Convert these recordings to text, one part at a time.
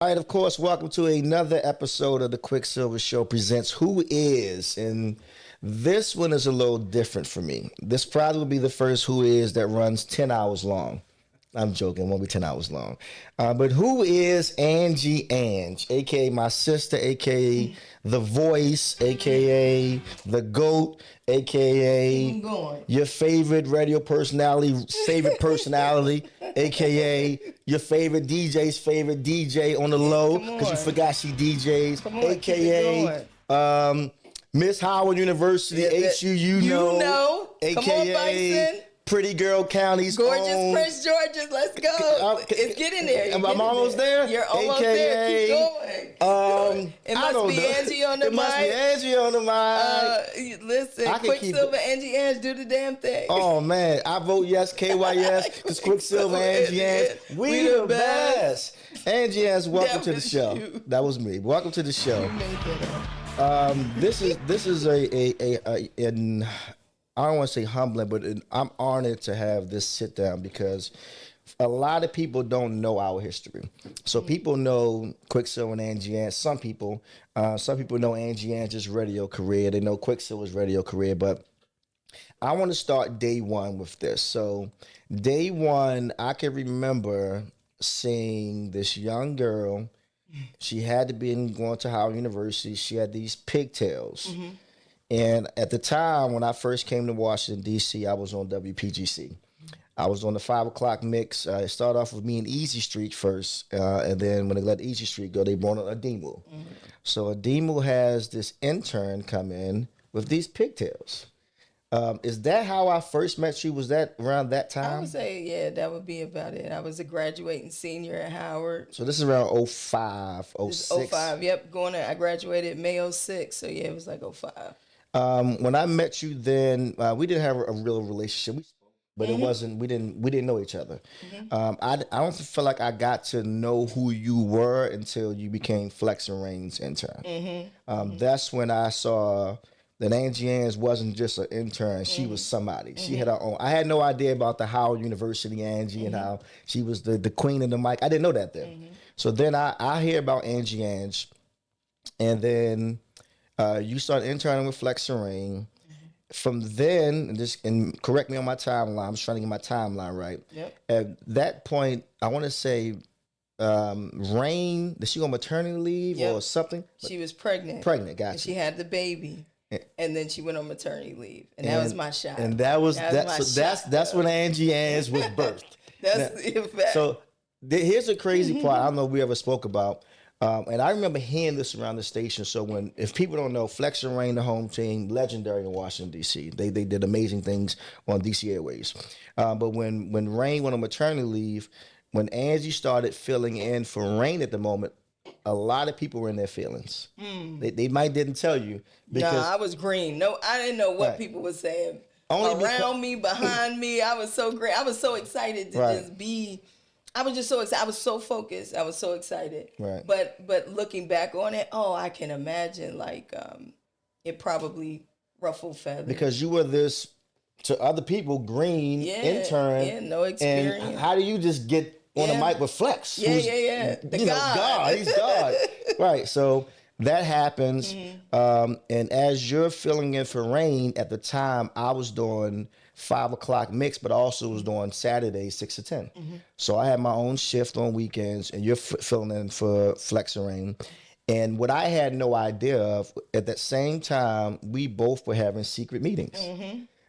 All right, of course, welcome to another episode of the QuickSilva Show presents Who Is, and this one is a little different for me. This probably will be the first Who Is that runs 10 hours long. I'm joking, it won't be 10 hours long. But who is Angie Ange, aka my sister, aka the voice, aka the GOAT, aka your favorite radio personality, aka your favorite DJ's favorite DJ on the low, because you forgot she DJs, aka Miss Howard University, HUU, aka Pretty Girl County's gorgeous own. Prince George's. Let's go. It's getting there. I'm almost there. You're almost there. Keep going. It must be Angie on the mic. It must be Angie on the mic. Listen, QuickSilva, Angie Ange, do the damn thing. Oh man, I vote yes, KYS, because QuickSilva, Angie Ange, we the best. Angie Ange, welcome to the show. That was me. Welcome to the show. This is an I don't want to say humbling, but I'm honored to have this sit down because a lot of people don't know our history. So people know QuickSilva and Angie Ange. Some people know Angie Ange's radio career. They know QuickSilva's radio career, but I want to start day one with this. So day one, I can remember seeing this young girl. She had to be going to Howard University. She had these pigtails. Mm-hmm. And at the time, when I first came to Washington, D.C., I was on WPGC. I was on the 5 o'clock mix. It started off with me and Easy Street first. And then when they let Easy Street go, they brought on Adimu. Mm-hmm. So Adimu has this intern come in with these pigtails. Is that how I first met you? Was that around that time? I would say, yeah, that would be about it. I was a graduating senior at Howard. So this is around 05, 06? 05, yep. I graduated May 06, so yeah, it was like 05. When I met you, then we didn't have a real relationship. We spoke, but it wasn't. We didn't know each other. Mm-hmm. I don't feel like I got to know who you were until you became Flex and Reign's intern. Mm-hmm. That's when I saw that Angie Ange wasn't just an intern; she was somebody. She had her own. I had no idea about the Howard University Angie and how she was the queen of the mic. I didn't know that then. So then I hear about Angie Ange, and then. You started interning with Flex and Reign. From then, and correct me on my timeline. I'm just trying to get my timeline right. Yep. At that point, I want to say, Reign, did she go on maternity leave or something? She was pregnant. Gotcha. And she had the baby, and then she went on maternity leave, and that was my shot. And that's when Angie Ange was birthed. That's the fact. So here's a crazy part. I don't know if we ever spoke about. And I remember hearing this around the station. So if people don't know, Flex and Reign, the home team, legendary in Washington, D.C. They did amazing things on D.C. Airways. But when Reign went on maternity leave, when Angie started filling in for Reign at the moment, a lot of people were in their feelings. They might didn't tell you. Because, I was green. No, I didn't know what people were saying. Around me, behind me, I was so great. I was so excited to just be... I was just so excited. I was so focused. I was so excited. Right. But looking back on it, I can imagine it probably ruffled feathers. Because you were this, to other people, green intern. Yeah, no experience. And how do you just get on the mic with Flex? Yeah. God. He's God. Right. So that happens. And as you're filling in for Reign, at the time, I was doing 5 o'clock mix, but also was doing Saturdays 6 to 10. So I had my own shift on weekends, and you're filling in for Flex and Reign. And what I had no idea of, at that same time, we both were having secret meetings.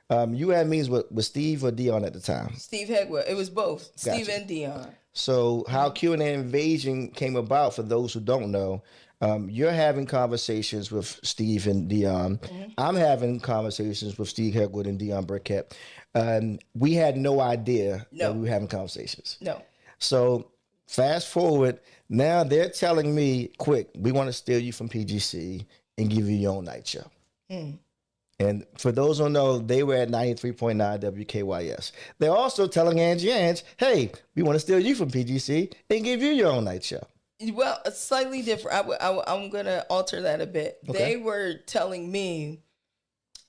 You had meetings with Steve or Dion at the time? Steve Hegwood. It was both. Gotcha. Steve and Dion. So how Q&A Invasion came about, for those who don't know, you're having conversations with Steve and Dion. I'm having conversations with Steve Hegwood and Dion Burkett. We had no idea that we were having conversations. No. So fast forward, now they're telling me, quick, we want to steal you from PGC and give you your own night show. And for those who don't know, they were at 93.9 WKYS. They're also telling Angie Ange, hey, we want to steal you from PGC and give you your own night show. Well, it's slightly different. I'm going to alter that a bit. Okay. They were telling me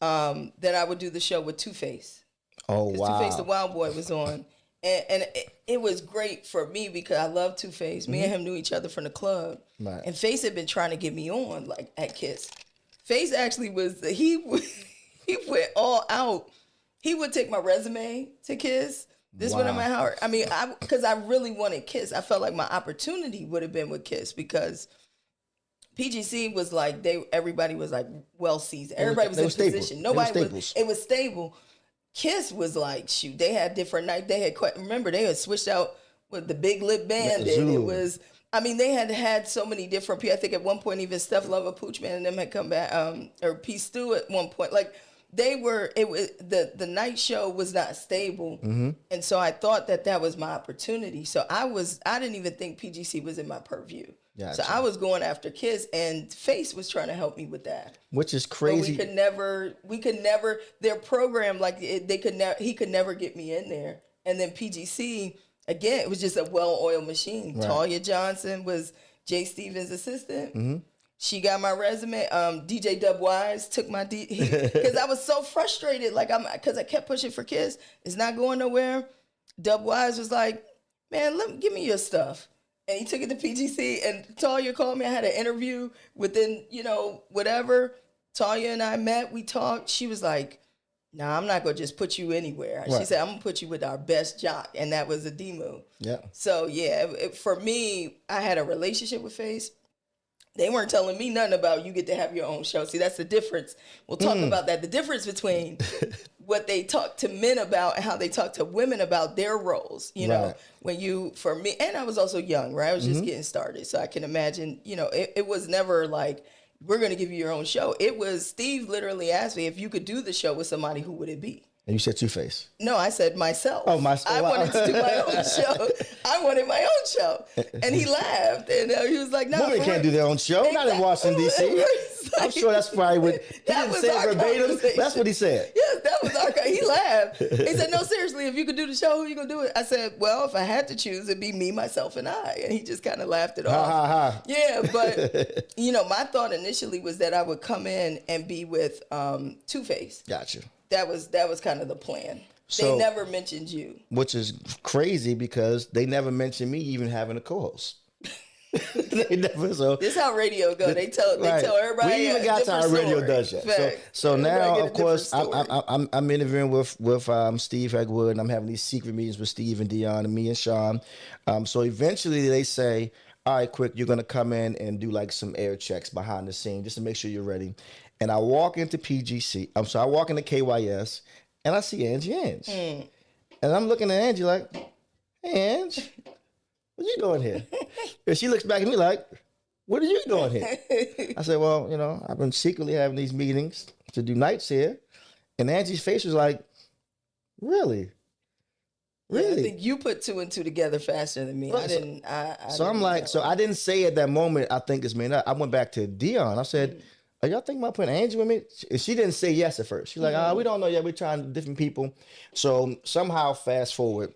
that I would do the show with Two-Face. Oh, wow. Two-Face the Wild Boy was on. And it was great for me because I love Two-Face. Me and him knew each other from the club. Right. And Face had been trying to get me on, like, at Kiss. Face actually he went all out. He would take my resume to Kiss. This one of my heart. I mean, because I really wanted Kiss. I felt like my opportunity would have been with Kiss because PGC was like, everybody was like well seasoned. Everybody was in position. Nobody was. It was stable. Kiss was like, shoot, they had different nights. They had switched out with the Big Lip Band. And it was, I mean, they had so many different people. I think at one point even Steph Lover, Pooch Man and them had come back, or P. Stu at one point. Like, the night show was not stable. And so I thought that was my opportunity. So I didn't even think PGC was in my purview. Gotcha. So I was going after Kiss, and Face was trying to help me with that. Which is crazy. But we could never, their program, like, he could never get me in there. And then PGC, again, it was just a well-oiled machine. Right. Talia Johnson was Jay Stevens' assistant. She got my resume. DJ Dub Wise took my because I was so frustrated. Like, because I kept pushing for Kiss. It's not going nowhere. Dub Wise was like, man, give me your stuff. And he took it to PGC, and Talia called me. I had an interview within, whatever. Talia and I met. We talked. She was like, nah, I'm not going to just put you anywhere. Right. She said, I'm going to put you with our best jock. And that was a Demu. Yeah. So, yeah, for me, I had a relationship with Face. They weren't telling me nothing about you get to have your own show. See, that's the difference. We'll talk about that. The difference between what they talk to men about and how they talk to women about their roles. You know, for me, and I was also young, right? I was just getting started. So I can imagine, it was never like, we're going to give you your own show. It was, Steve literally asked me if you could do the show with somebody, who would it be? And you said Two-Face. No, I said myself. Oh, myself. I wanted to do my own show. I wanted my own show. And he laughed. And he was like, no. Women can't do their own show. Exactly. Not in Washington, D.C. I'm sure that's probably what he didn't say verbatim. That's what he said. Yes, that was our He laughed. He said, no, seriously, if you could do the show, who you going to do it? I said, well, if I had to choose, it'd be me, myself, and I. And he just kind of laughed it off. Ha, ha, ha. Yeah, but, my thought initially was that I would come in and be with Two-Face. Gotcha. That was kind of the plan. So, they never mentioned you. Which is crazy because they never mentioned me even having a co-host. They never. So this is how radio go. They tell everybody. We even got to how radio does that. So now, of course, I'm interviewing with Steve Hegwood, and I'm having these secret meetings with Steve and Dion and me and Sean. So eventually they say, all right, Quick, you're going to come in and do like some air checks behind the scene just to make sure you're ready. And I walk into PGC. I walk into KYS, and I see Angie Ange. And I'm looking at Angie like, hey, Ange, what you doing here? And she looks back at me like, what are you doing here? I said, well, I've been secretly having these meetings to do nights here. And Angie's face was like, really? Really? Yeah, I think you put two and two together faster than me. Well, I didn't. So I'm like, so I didn't say at that moment, I think it's made up. I went back to Dion. I said, are y'all thinking about putting Angie with me? She didn't say yes at first. She's like, we don't know yet. We're trying different people. So somehow, fast forward,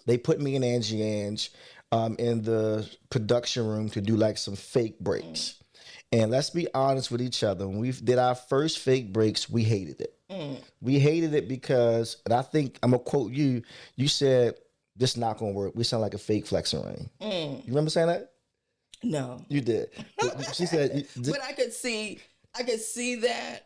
they put me and Angie Ange in the production room to do like some fake breaks. And let's be honest with each other. When we did our first fake breaks, we hated it. We hated it because, and I think, I'm going to quote you, you said, this is not going to work. We sound like a fake Flex and Rain. You remember saying that? No. You did. She said. But I could see that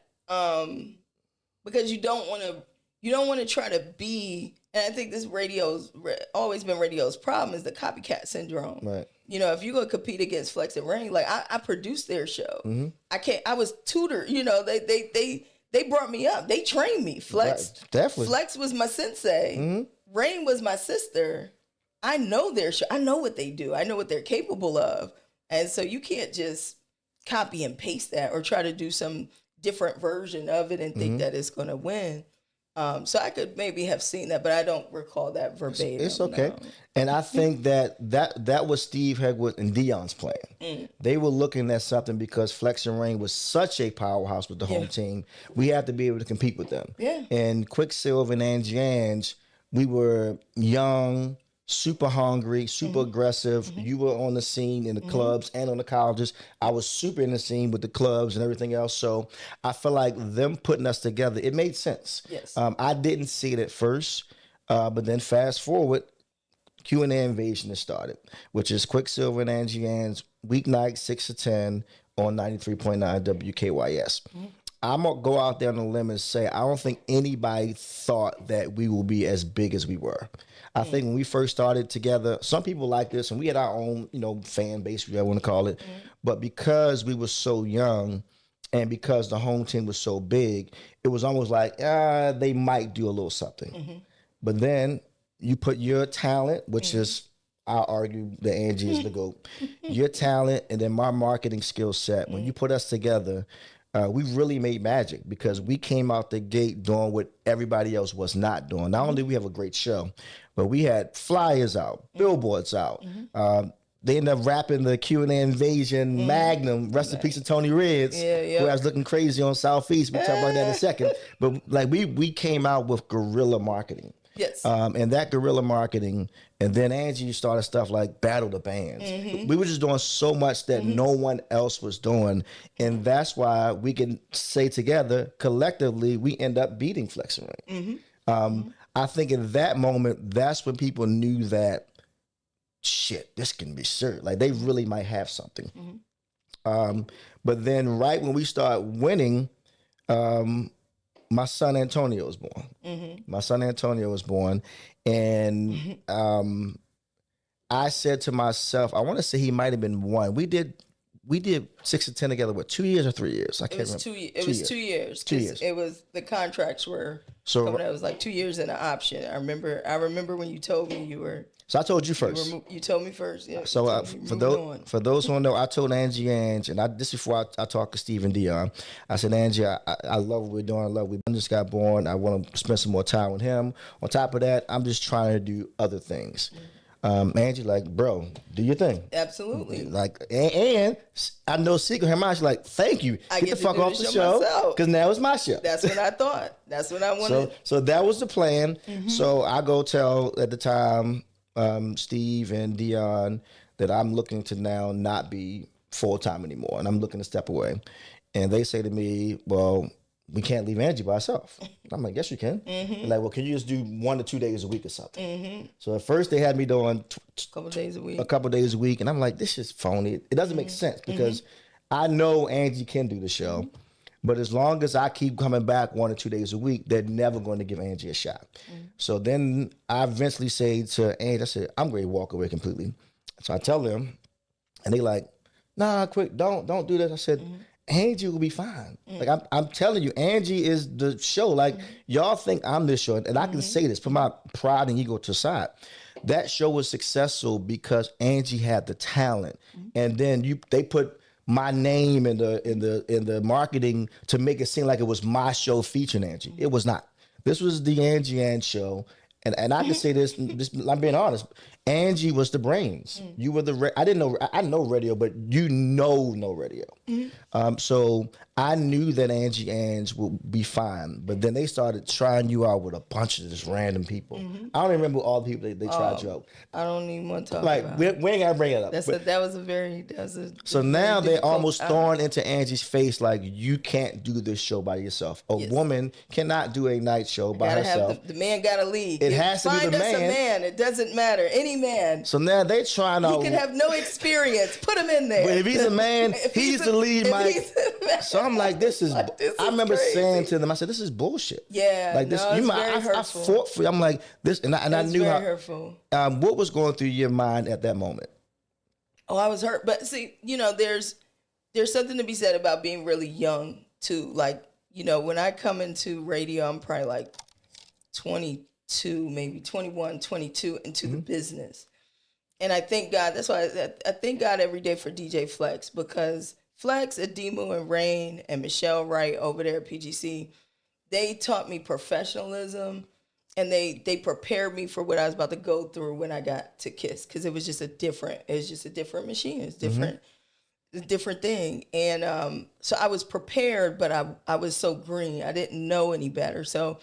because you don't want to try to be, and I think this radio's always been radio's problem is the copycat syndrome. Right. If you're gonna compete against Flex and Rain, like I produced their show. I was tutored. They brought me up. They trained me. Flex, right. Definitely. Flex was my sensei. Rain was my sister. I know their show. I know what they do. I know what they're capable of. And so you can't just copy and paste that or try to do some different version of it and think that it's going to win. So I could maybe have seen that, but I don't recall that verbatim. It's okay. No. And I think that was Steve Hegwood and Dion's plan. They were looking at something because Flex and Rain was such a powerhouse with the home team. We had to be able to compete with them. Yeah. And QuickSilva and Angie Ange, we were young, super hungry, super aggressive. You were on the scene in the clubs and on the colleges. I was super in the scene with the clubs and everything else. So I feel like them putting us together, it made sense. Yes. I didn't see it at first. But then fast forward, Q&A Invasion has started, which is QuickSilva and Angie Ange, weeknight 6 to 10 on 93.9 WKYS. I'm going to go out there on a limb and say I don't think anybody thought that we will be as big as we were. I think when we first started together, some people like this, and we had our own, fan base, whatever you want to call it. But because we were so young and because the home team was so big, it was almost like, they might do a little something. But then you put your talent, which is, I'll argue that Angie is the GOAT, your talent and then my marketing skill set. When you put us together, we really made magic because we came out the gate doing what everybody else was not doing. Not only did we have a great show, but we had flyers out, billboards out. They ended up rapping the Q&A Invasion Magnum, rest in peace to Tony Reds, who I was looking crazy on Southeast. We'll talk about that in a second. But like we came out with guerrilla marketing. Yes. And that guerrilla marketing, and then Angie started stuff like Battle the Bands. We were just doing so much that no one else was doing. And that's why we can say together, collectively, we end up beating Flex and Ring. I think in that moment, that's when people knew that, shit, this can be serious. Like, they really might have something. But then right when we start winning, my son Antonio was born. My son Antonio was born. And I said to myself, I want to say he might have been one. We did 6 to 10 together, 2 years or 3 years? I can't remember. It was 2 years. 2 years. It was, the contracts were coming out. It was like 2 years and an option. I remember when you told me you were. So I told you first. You told me first. Yeah. So for those who don't know, I told Angie Ange, and this before I talked to Steve and Dion. I said, Angie, I love what we're doing. I love we just got born. I want to spend some more time with him. On top of that, I'm just trying to do other things. Angie, like, bro, do your thing. Absolutely. Like, and I know secret her mind. She's like, thank you. Get the fuck off the show, because now it's my show. That's what I thought. That's what I wanted. So that was the plan. So I go tell at the time Steve and Dion that I'm looking to now not be full time anymore, and I'm looking to step away. And they say to me, well, we can't leave Angie by herself. I'm like, yes, you can. Like, well, can you just do 1 to 2 days a week or something? So at first they had me doing a couple days a week. And I'm like, this is phony. It doesn't make sense because I know Angie can do the show. But as long as I keep coming back 1 or 2 days a week, they're never going to give Angie a shot. So then I eventually say to Angie, I said, I'm ready to walk away completely. So I tell them, and they like, nah, quick, don't do this. I said, Angie will be fine. Like, I'm telling you, Angie is the show. Like, y'all think I'm this show, and I can say this, put my pride and ego to the side. That show was successful because Angie had the talent, and then they put my name in the marketing to make it seem like it was my show featuring Angie. It was not. This was the Angie Ange show. And I can say this, I'm being honest. Angie was the brains. You were I know radio, but no radio. So I knew that Angie Ange would be fine. But then they started trying you out with a bunch of just random people. I don't even remember all the people they tried you out. I don't even want to talk about it. We ain't got to bring it up. So now they're almost throwing into Angie's face like, you can't do this show by yourself. A woman cannot do a night show by herself. The man got to lead. It has to be the man. Find us a man. It doesn't matter. Any man. So now they trying to. He can have no experience. Put him in there. But if he's a man, he's the lead, Mike. So I'm like, this is. I remember crazy. Saying to them, I said, this is bullshit. Yeah. Like this, I fought for you. I'm like this, and I knew very how hurtful. What was going through your mind at that moment? Oh, I was hurt. But see, there's something to be said about being really young too. Like, when I come into radio, I'm probably like 22, maybe 21, 22 into the business. And I thank God. That's why I thank God every day for DJ Flex, because Flex, Adimu, and Rain, and Michelle Wright over there at PGC, they taught me professionalism, and they prepared me for what I was about to go through when I got to KISS, because it was just a different machine. It's different. It's a different thing. And so I was prepared, but I was so green. I didn't know any better. So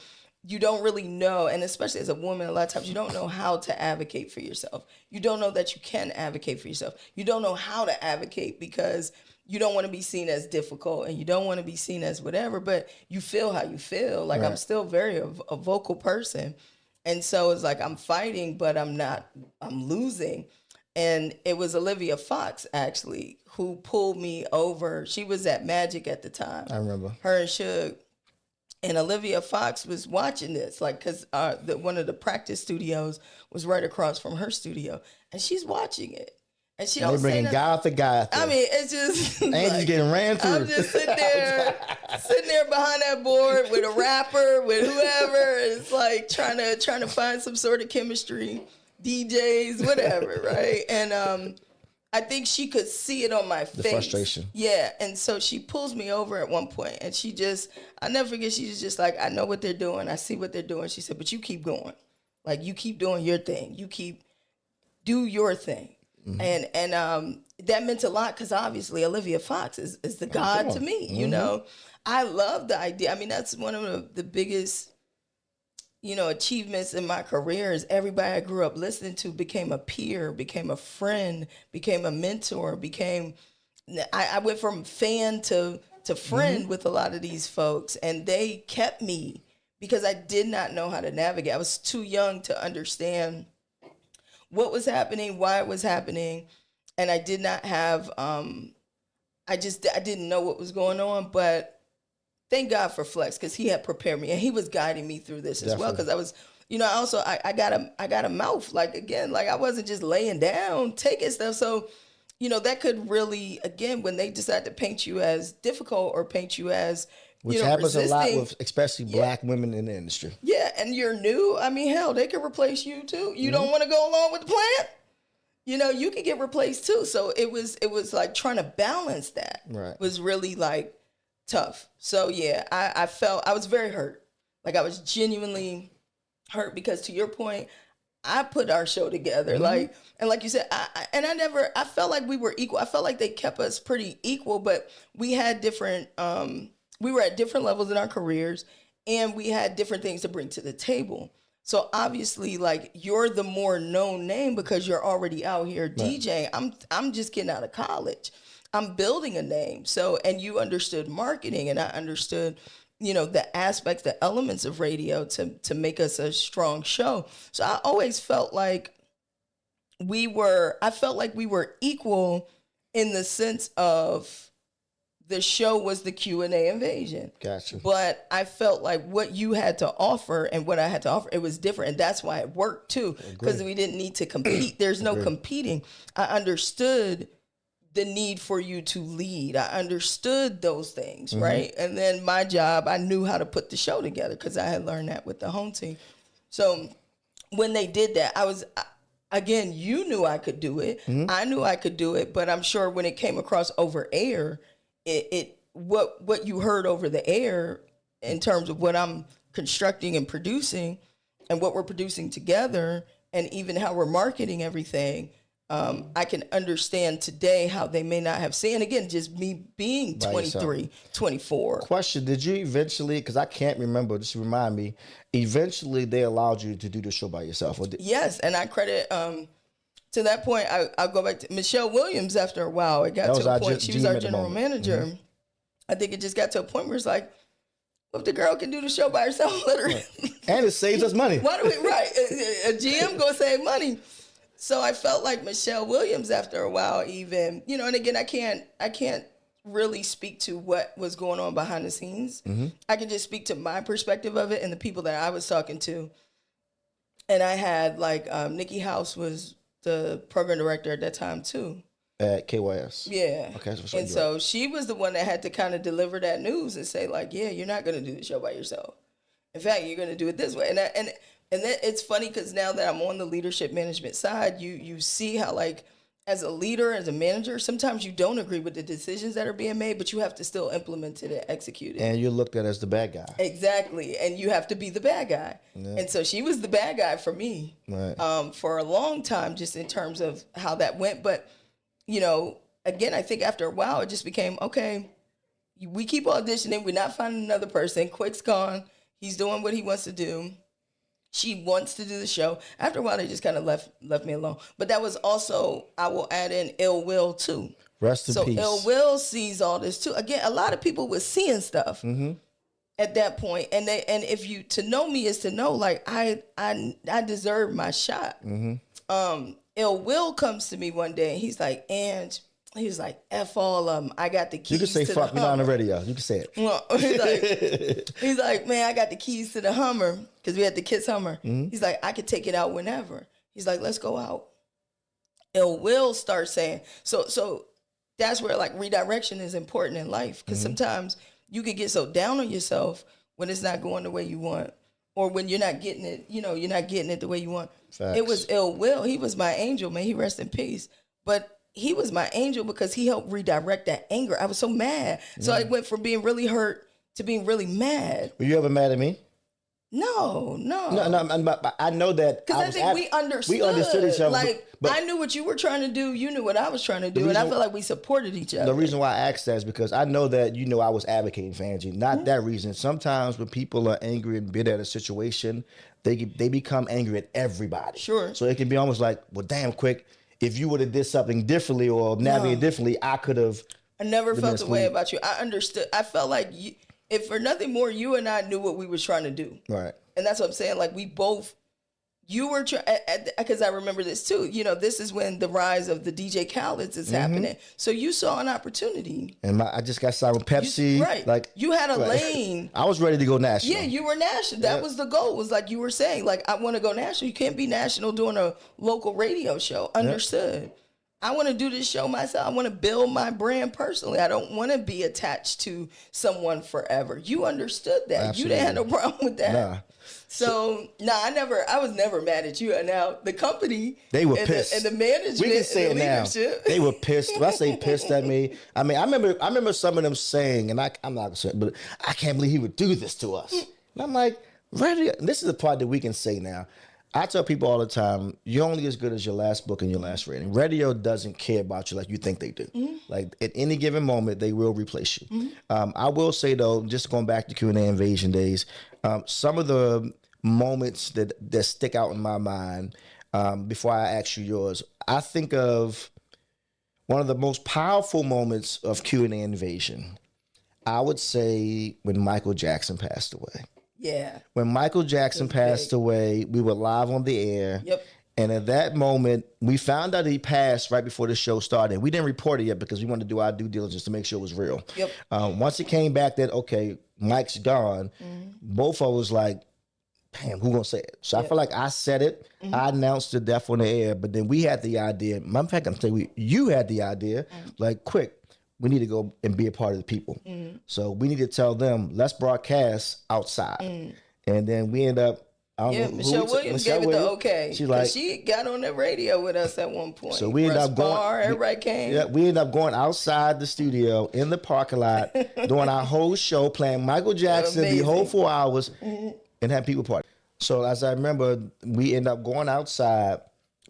you don't really know, and especially as a woman, a lot of times you don't know how to advocate for yourself. You don't know that you can advocate for yourself. You don't know how to advocate because you don't want to be seen as difficult, and you don't want to be seen as whatever, but you feel how you feel. Like, right. I'm still very a vocal person. And so it's like, I'm fighting, but I'm losing. And it was Olivia Fox, actually, who pulled me over. She was at Magic at the time. I remember. Her and Suge. And Olivia Fox was watching this, like, because one of the practice studios was right across from her studio. And she's watching it. And she don't say bringing guy after guy after. I mean, it's just Angie's like, getting ran through. I'm just sitting there behind that board with a rapper, with whoever. It's like trying to find some sort of chemistry, DJs, whatever, right? And I think she could see it on my face. The frustration. Yeah, and so she pulls me over at one point, and I never forget. She's just like, I know what they're doing. I see what they're doing. She said, but you keep going, like you keep doing your thing. Do your thing. Mm-hmm. And that meant a lot because obviously Olivia Fox is the god to me. You know, I love the idea. I mean, that's one of the biggest, achievements in my career is everybody I grew up listening to became a peer, became a friend, became a mentor, I went from fan to friend with a lot of these folks, and they kept me because I did not know how to navigate. I was too young to understand what was happening, why it was happening, and I did not have, I didn't know what was going on, but thank God for Flex, because he had prepared me, and he was guiding me through this as well, because I was, I got a mouth, I wasn't just laying down, taking stuff, so, that could really, again, when they decide to paint you as difficult or paint you as, which happens a lot with especially black women in the industry. Yeah, and you're new. I mean, hell, they could replace you too. You don't want to go along with the plan? You can get replaced too. So it was like trying to balance that was really like tough. So yeah, I was very hurt. Like I was genuinely hurt because to your point, I put our show together. Like you said, I felt like we were equal. I felt like they kept us pretty equal, but we had different, we were at different levels in our careers and we had different things to bring to the table. So obviously, like, you're the more known name because you're already out here DJing. I'm just getting out of college. I'm building a name. So, and you understood marketing and I understood, the aspects, the elements of radio to make us a strong show. So I always felt like we were equal in the sense of the show was the Q&A invasion. Gotcha. But I felt like what you had to offer and what I had to offer, it was different. And that's why it worked too. Because we didn't need to compete. There's no competing. I understood the need for you to lead. I understood those things, right? And then my job, I knew how to put the show together because I had learned that with the home team. So when they did that, again, you knew I could do it. I knew I could do it. But I'm sure when it came across over air, what you heard over the air in terms of what I'm constructing and producing and what we're producing together and even how we're marketing everything, I can understand today how they may not have seen. Again, just me being 23, 24. Question, did you eventually, because I can't remember, just remind me, eventually they allowed you to do the show by yourself? Yes, and I credit... to that point, I'll go back to Michelle Williams after a while. It got to a point, she was our general manager. I think it just got to a point where it's like, well, if the girl can do the show by herself, let her. And it saves us money. Why do we, a GM gonna save money. So I felt like Michelle Williams after a while even, and again, I can't really speak to what was going on behind the scenes. I can just speak to my perspective of it and the people that I was talking to. And I had Nikki House was the program director at that time too. At KYS. Yeah. Okay. And so she was the one that had to kind of deliver that news and say yeah, you're not going to do the show by yourself. In fact, you're going to do it this way. And then it's funny because now that I'm on the leadership management side, you see how as a leader, as a manager, sometimes you don't agree with the decisions that are being made, but you have to still implement it and execute it. And you're looked at as the bad guy. Exactly. And you have to be the bad guy. Yeah. And so she was the bad guy for me for a long time, just in terms of how that went. But, again, I think after a while, it just became, okay, we keep auditioning. We're not finding another person. Quick's gone. He's doing what he wants to do. She wants to do the show. After a while, they just kind of left me alone. But that was also, I will add in Ill Will too. Rest in peace. So Ill Will sees all this too. Again, a lot of people were seeing stuff. at that point. And if you, to know me is to know, like, I deserve my shot. Ill Will comes to me one day and he's like, Ange, he's like, F all of them. I got the keys. You can say to fuck the me on the Hummer. radio. You can say it. Well, he's like, man, I got the keys to the Hummer because we had the Kiss Hummer. He's like, I could take it out whenever. He's like, let's go out. Ill Will start saying, so that's where like redirection is important in life, because sometimes you could get so down on yourself when it's not going the way you want, or when you're not getting it, you're not getting it the way you want. Facts. It was Ill Will. He was my angel, man. He rest in peace. But he was my angel because he helped redirect that anger. I was so mad. So I went from being really hurt to being really mad. Were you ever mad at me? No. I know that. Because I think we understood. We understood each other. Like, but I knew what you were trying to do. You knew what I was trying to do. And I felt like we supported each other. The reason why I asked that is because I know that, I was advocating for Angie. Not that reason. Sometimes when people are angry and bitter at a situation, they become angry at everybody. Sure. So it can be almost like, well, damn, Quick, if you would have did something differently or navigated differently, I could have. I never felt the way about you. I understood. I felt like you, if for nothing more, you and I knew what we were trying to do. Right. And that's what I'm saying. Like, we both, you were trying, because I remember this too. This is when the rise of the DJ Khaled's is happening. So you saw an opportunity. And I just got signed with Pepsi. Right. Like, you had a lane. I was ready to go national. Yeah, you were national. That was the goal. Was like you were saying, like, I want to go national. You can't be national doing a local radio show. Understood. Yep. I want to do this show myself. I want to build my brand personally. I don't want to be attached to someone forever. You understood that. Absolutely. You didn't have no problem with that. Nah. So I was never mad at you. And now the company, they were pissed, and the management, we can say and the leadership. Now. They were pissed. When I say pissed at me, I mean, I remember some of them saying, and I'm not gonna say it, but I can't believe he would do this to us. And I'm like, radio. This is the part that we can say now. I tell people all the time, you're only as good as your last book and your last rating. Radio doesn't care about you like you think they do. Like, at any given moment, they will replace you. I will say, though, just going back to Q&A Invasion days, some of the moments that stick out in my mind, before I ask you yours, I think of one of the most powerful moments of Q&A Invasion. I would say when Michael Jackson passed away. Yeah. When Michael Jackson passed away, we were live on the air. Yep. And at that moment, we found out he passed right before the show started. We didn't report it yet because we wanted to do our due diligence to make sure it was real. Yep. Once it came back that, okay, Mike's gone, both of us like, damn, who gonna say it? So I feel like I said it. I announced the death on the air, but then we had the idea. Matter of fact, I'm telling you, you had the idea, like, quick, we need to go and be a part of the people. So we need to tell them, let's broadcast outside. And then we end up, Michelle Williams gave it the okay. She got on the radio with us at one point. So we ended up going. Everybody came. Yeah, we ended up going outside the studio in the parking lot, doing our whole show, playing Michael Jackson the whole 4 hours, and had people party. So as I remember, we ended up going outside,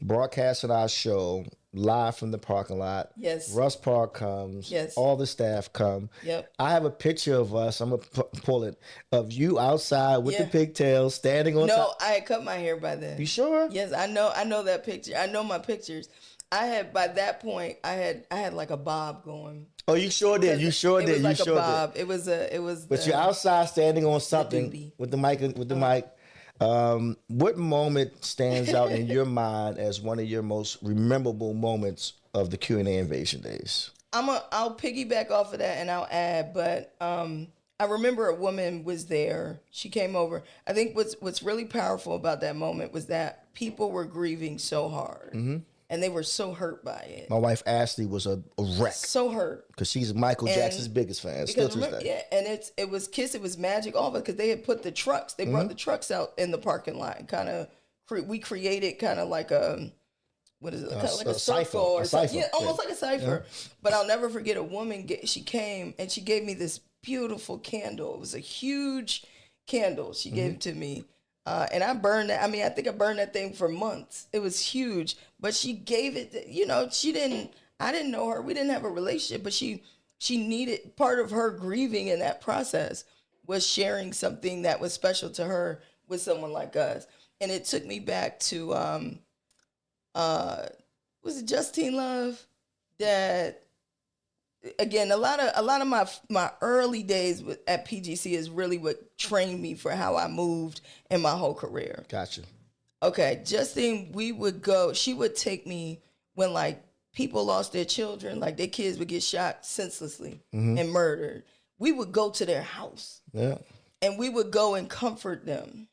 broadcasting our show live from the parking lot. Yes. Russ Park comes. Yes. All the staff come. Yep. I have a picture of us. I'm gonna pull it of you outside with the pigtails, standing on. No, I had cut my hair by then. You sure? Yes, I know. I know that picture. I know my pictures. I had by that point. I had like a bob going. Oh, you sure did. You sure did. It was like you sure a bob. did. It was. But you're outside standing on something with the mic. What moment stands out in your mind as one of your most memorable moments of the Q&A Invasion days? I'll piggyback off of that and I'll add, but I remember a woman was there. She came over. I think what's really powerful about that moment was that people were grieving so hard. And they were so hurt by it. My wife Ashley was a wreck. So hurt. Because she's Michael Jackson's biggest fan. Still to this day. Yeah, and it was Kiss, it was Magic, all of it, because they had put the trucks, they brought the trucks out in the parking lot. Kind of, we created kind of like a, what is it? Kind of like a circle or something. Yeah, almost like a cipher. Yeah. But I'll never forget a woman, she came and she gave me this beautiful candle. It was a huge candle. She gave it to me. And I burned that. I mean, I think I burned that thing for months. It was huge, but she gave it, I didn't know her. We didn't have a relationship, but she needed, part of her grieving in that process was sharing something that was special to her with someone like us. And it took me back to, was it Justine Love? That again, a lot of my early days at PGC is really what trained me for how I moved in my whole career. Gotcha. Okay, Justine, she would take me when like people lost their children, like their kids would get shot senselessly and murdered. We would go to their house. Yeah. And we would go and comfort them.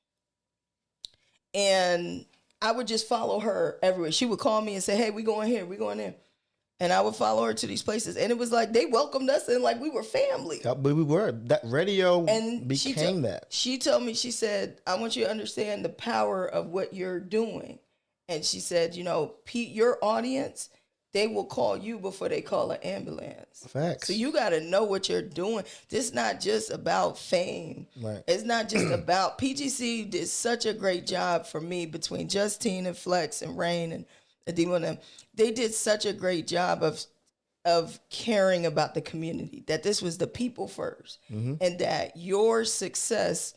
And I would just follow her everywhere. She would call me and say, hey, we going here, we going there. And I would follow her to these places. And it was like they welcomed us in like we were family. Yeah, but we were. That radio became that. She told me, she said, I want you to understand the power of what you're doing. And she said, you know, Pete, your audience, they will call you before they call an ambulance. Facts. So you got to know what you're doing. This is not just about fame. Right. It's not just about, PGC did such a great job for me between Justine and Flex and Rain and Ademo and them. They did such a great job of caring about the community, that this was the people first, and that your success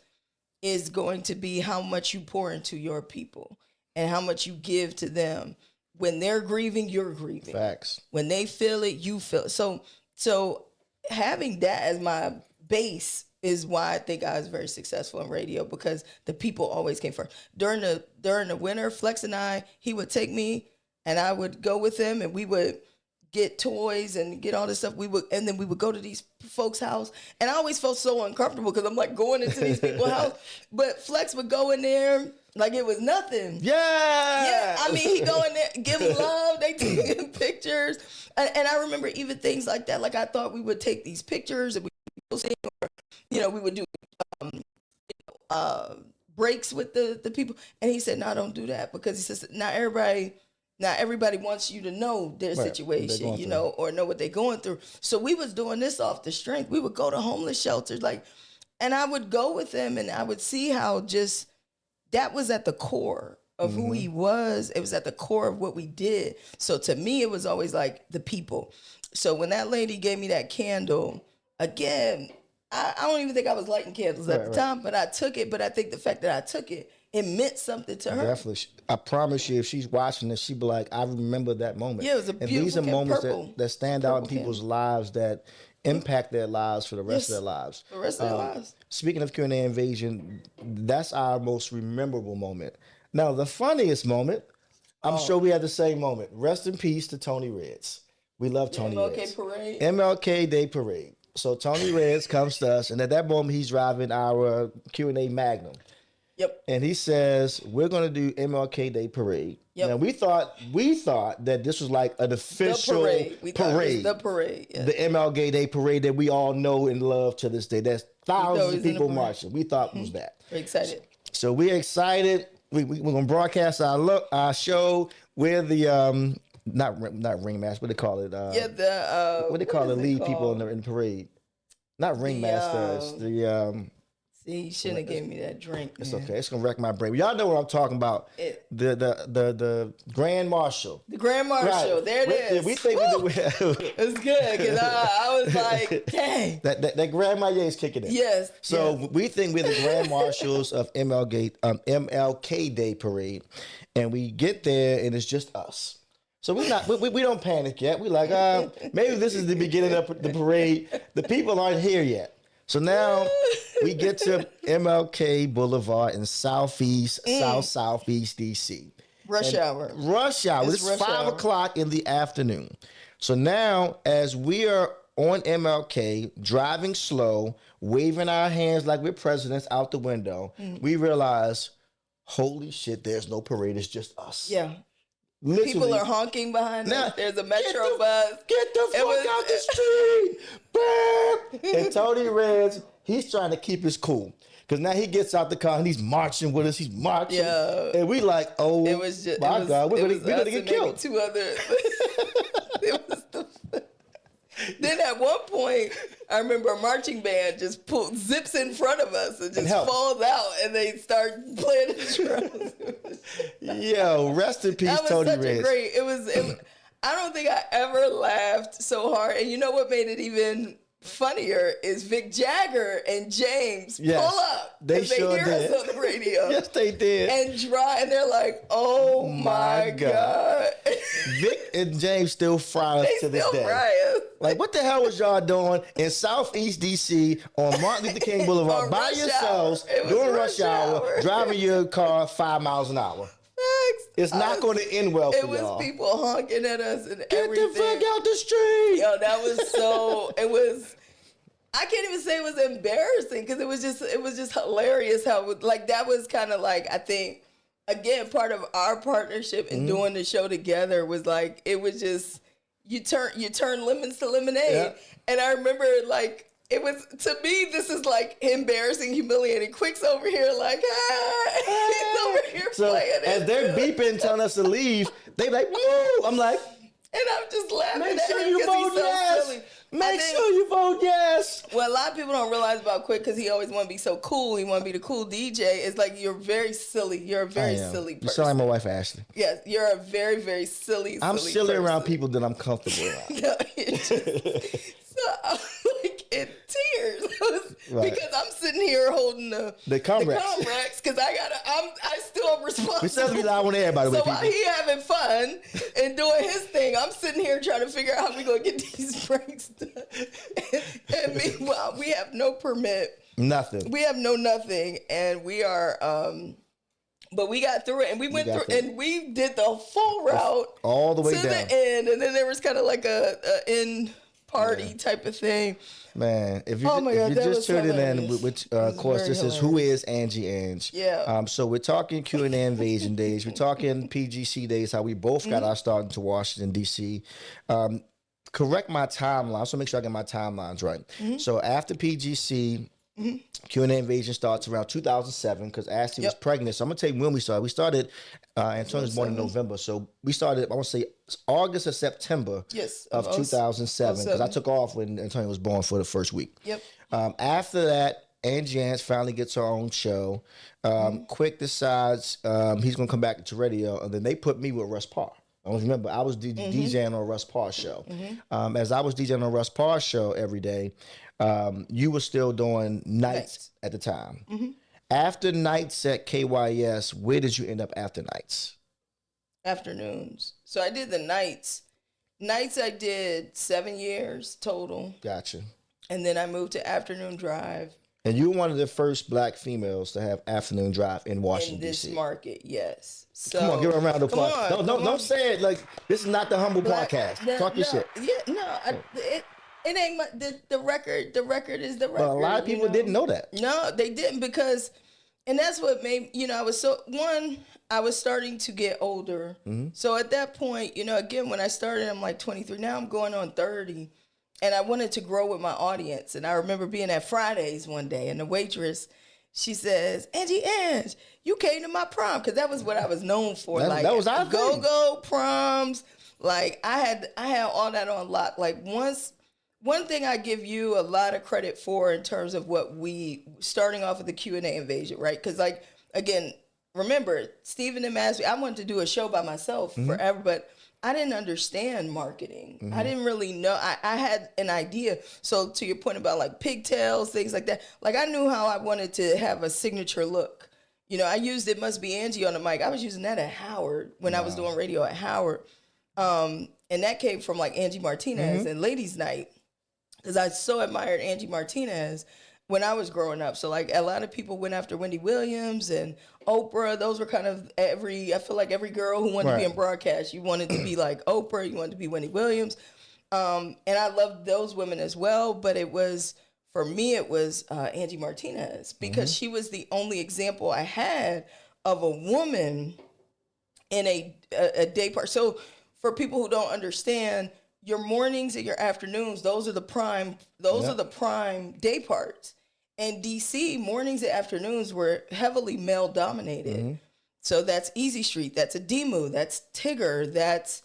is going to be how much you pour into your people and how much you give to them. When they're grieving, you're grieving. Facts. When they feel it, you feel it. So having that as my base is why I think I was very successful in radio, because the people always came first. During the winter, Flex and he would take me and I would go with him and we would get toys and get all this stuff. And then we would go to these folks' house. And I always felt so uncomfortable because I'm like going into these people's house. But Flex would go in there like it was nothing. Yeah. I mean, he go in there, give him love. They take him pictures. And I remember even things like that. Like I thought we would take these pictures and we would sing, or, you know, we would do breaks with the people. And he said, no, don't do that, because he says not everybody wants you to know their situation, you know, or know what they're going through. So we was doing this off the strength. We would go to homeless shelters, and I would go with him and I would see how just that was at the core of who he was. It was at the core of what we did. So to me, it was always like the people. So when that lady gave me that candle, again, I don't even think I was lighting candles at the time, but I took it. But I think the fact that I took it, it meant something to her. Definitely. I promise you, if she's watching this, she'd be like, I remember that moment. Yeah, it was a beautiful. And these are moments that stand out in people's lives, that impact their lives for the rest of their lives. The rest of their lives. Speaking of Q&A Invasion, that's our most memorable moment. Now, the funniest moment, I'm sure we had the same moment. Rest in peace to Tony Reds. We love Tony Reds. MLK Parade. MLK Day Parade. So Tony Reds comes to us, and at that moment, he's driving our Q&A Magnum. Yep. And he says, we're going to do MLK Day Parade. Yep. Now, we thought that this was like an official parade. The parade. Yes. The MLK Day Parade that we all know and love to this day. There's thousands of people marching. We thought it was that. We're excited. So we're excited. We're going to broadcast our show. We're the, not ringmaster, what do they call it? What do they call the lead people in the parade? Not ringmasters. See, you shouldn't have given me that drink. It's okay. It's gonna wreck my brain. Y'all know what I'm talking about. The Grand Marshal. The Grand Marshal. Right. There it is. We think it's good, because I was like, dang. That Grand Marshal is kicking in. Yes. So we think we're the Grand Marshals of MLK Day Parade, and we get there and it's just us. So we don't panic yet. We like, maybe this is the beginning of the parade. The people aren't here yet. So now we get to MLK Boulevard in southeast DC. Rush hour. It's 5 o'clock in the afternoon. So now, as we are on MLK, driving slow, waving our hands like we're presidents out the window, we realize, holy shit, there's no parade. It's just us. Yeah. Literally. People are honking behind us. There's a metro bus. Get the fuck out the street! And Tony Reds, he's trying to keep his cool. Because now he gets out the car and he's marching with us. He's marching. Yeah. And we like, oh, my God, we're going to get killed. Two others. Then at one point, I remember a marching band just zips in front of us and just falls out, and they start playing the drums. Yo, rest in peace, Tony Reds. It was. I don't think I ever laughed so hard. And you know what made it even funnier is Vic Jagger and James pull up. They sure hear did. us on the radio. Yes, they did. And they're like, oh my God. Vic and James still fry us to this day. Fry us. Like, what the hell was y'all doing in Southeast DC on Martin Luther King Boulevard by yourselves during rush hour, driving your car 5 miles an hour? It's not going to end well for y'all. It was people honking at us and Get everything. the fuck out the street. Yo, that was so, I can't even say it was embarrassing because it was just hilarious how, like, that was kind of like, I think, again, part of our partnership and doing the show together was like, it was just, you turn lemons to lemonade. Yeah. And I remember, like, it was, to me, this is like embarrassing, humiliating. Quick's over here like, he's over here playing it. As they're beeping, telling us to leave, they like, woo! I'm like, and I'm just laughing make at sure him you because vote he's so yes. silly. Make sure you vote yes. What a lot of people don't realize about Quick, because he always want to be so cool, he want to be the cool DJ, is like, you're very silly. You're a very silly person. You sound like my wife, Ashley. Yes, you're a very, very silly I'm silly person. around people that I'm comfortable around. So I was like in tears because I'm sitting here holding the Comrex because I still am responsible. We still be live on air, by the way. So while he having fun and doing his thing, I'm sitting here trying to figure out how we gonna get these breaks done. And meanwhile, we have no permit. Nothing. We have nothing, and we are. But we got through it, and we went through, and we did the full route all the way to down the end, and then there was kind of like a end party type of thing. Man, if you just tuned in, which of course this is Who is Angie Ange? Yeah. So we're talking Q&A Invasion days. We're talking PGC days. How we both got our start into Washington D.C. Correct my timeline. So make sure I get my timelines right. So after PGC. Q&A Invasion starts around 2007 because Ashley was pregnant. So I'm going to tell you when we started. We started, Antonio was born in November. So we started, I want to say, August or September of 2007 because I took off when Antonio was born for the first week. After that, Angie Ange finally gets her own show. Quick decides he's going to come back to radio, and then they put me with Russ Parr. I don't remember. I was DJing on Russ Parr's show. As I was DJing on Russ Parr's show every day, you were still doing nights at the time. After nights at KYS, where did you end up after nights? Afternoons. So I did the nights. Nights I did 7 years total. Gotcha. And then I moved to afternoon drive. And you were one of the first black females to have afternoon drive in Washington, D.C. In this market, yes. So, come on, give her a round of applause. Don't say it like this is not the humble podcast. Talk your shit. Yeah, it ain't the record. The record is the record. But a lot of people didn't know that. No, they didn't because, and that's what made, I was starting to get older. So at that point, again, when I started, I'm like 23. Now I'm going on 30. And I wanted to grow with my audience. And I remember being at Fridays one day, and the waitress, she says, Angie Ange, you came to my prom. Because that was what I was known for. That was our go-go proms. Like, I had all that on lock. Like, one thing I give you a lot of credit for in terms of what starting off with the Q&A invasion, right? Because, like, again, remember, Stephen and Masby, I wanted to do a show by myself forever, but I didn't understand marketing. I didn't really know. I had an idea. So to your point about like pigtails, things like that, like I knew how I wanted to have a signature look. I used It Must Be Angie on the mic. I was using that at Howard when I was doing radio at Howard. And that came from like Angie Martinez and Ladies Night because I so admired Angie Martinez when I was growing up. So like a lot of people went after Wendy Williams and Oprah. Those were kind of I feel like every girl who wanted to be in broadcast, you wanted to be like Oprah, you wanted to be Wendy Williams. And I loved those women as well. But for me, it was Angie Martinez because she was the only example I had of a woman in a day part. So for people who don't understand, your mornings and your afternoons, those are the prime day parts. In DC, mornings and afternoons were heavily male dominated. So that's Easy Street, that's Adimu, that's Tigger, that's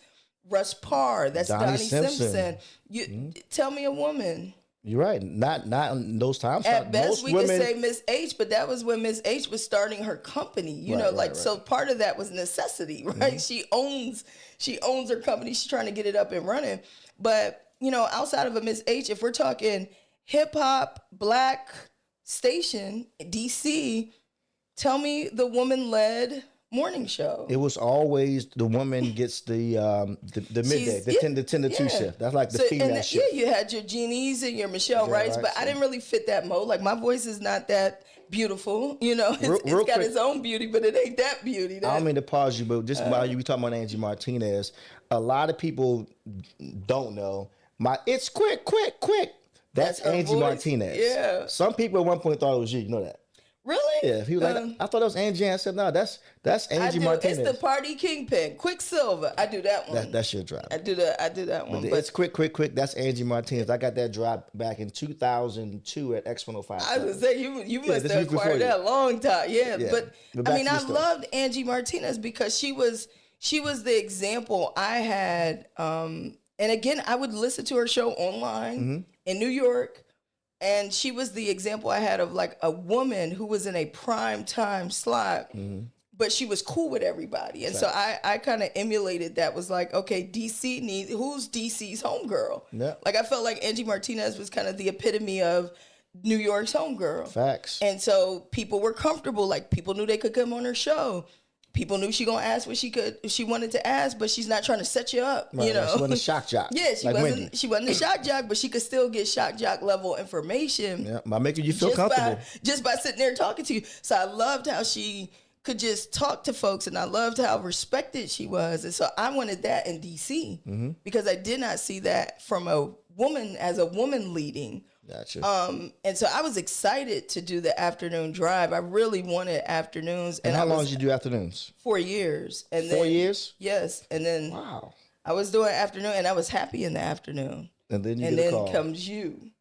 Russ Parr, that's Donnie Simpson. You tell me a woman. You're right. Not in those times. At best, we could say Miss H, but that was when Miss H was starting her company. So part of that was necessity, right? She owns her company. She's trying to get it up and running. But outside of a Miss H, if we're talking hip hop black station, DC. Tell me the woman-led morning show. It was always the woman gets the midday, the 10 to 2 shift. That's like the female shift. Yeah, you had your Jeannies and your Michelle Wrights, but I didn't really fit that mold. Like, my voice is not that beautiful, you know. It's got its own beauty, but it ain't that beauty. I don't mean to pause you, but just while you were talking about Angie Martinez, a lot of people don't know it's quick. That's Angie Martinez. Yeah. Some people at one point thought it was you. You know that. Really? Yeah. He was like, I thought it was Angie Ange. I said, no, that's Angie Martinez. It's the party kingpin. QuickSilva. I do that one. That's your drop. I do that one. But it's quick. That's Angie Martinez. I got that drop back in 2002 at X105. I was gonna say you must have acquired that a long time. Yeah. But I mean, I loved Angie Martinez because she was the example I had. And again, I would listen to her show online in New York. And she was the example I had of like a woman who was in a prime time slot, but she was cool with everybody. And so I kind of emulated that, was like, okay, who's DC's homegirl? Yeah. Like, I felt like Angie Martinez was kind of the epitome of New York's homegirl. Facts. And so people were comfortable. Like, people knew they could come on her show. People knew she gonna ask what she wanted to ask, but she's not trying to set you up. Right, you know, she wasn't a shock jock. Yeah, she wasn't a shock jock, but she could still get shock jock level information. Yeah, by making you feel comfortable, just by sitting there talking to you. So I loved how she could just talk to folks, and I loved how respected she was. And so I wanted that in DC because I did not see that from a woman leading. Gotcha. And so I was excited to do the afternoon drive. I really wanted afternoons. And how long did you do afternoons? 4 years. And 4 years? Yes. And then wow, I was doing afternoon, and I was happy in the afternoon. And then comes you.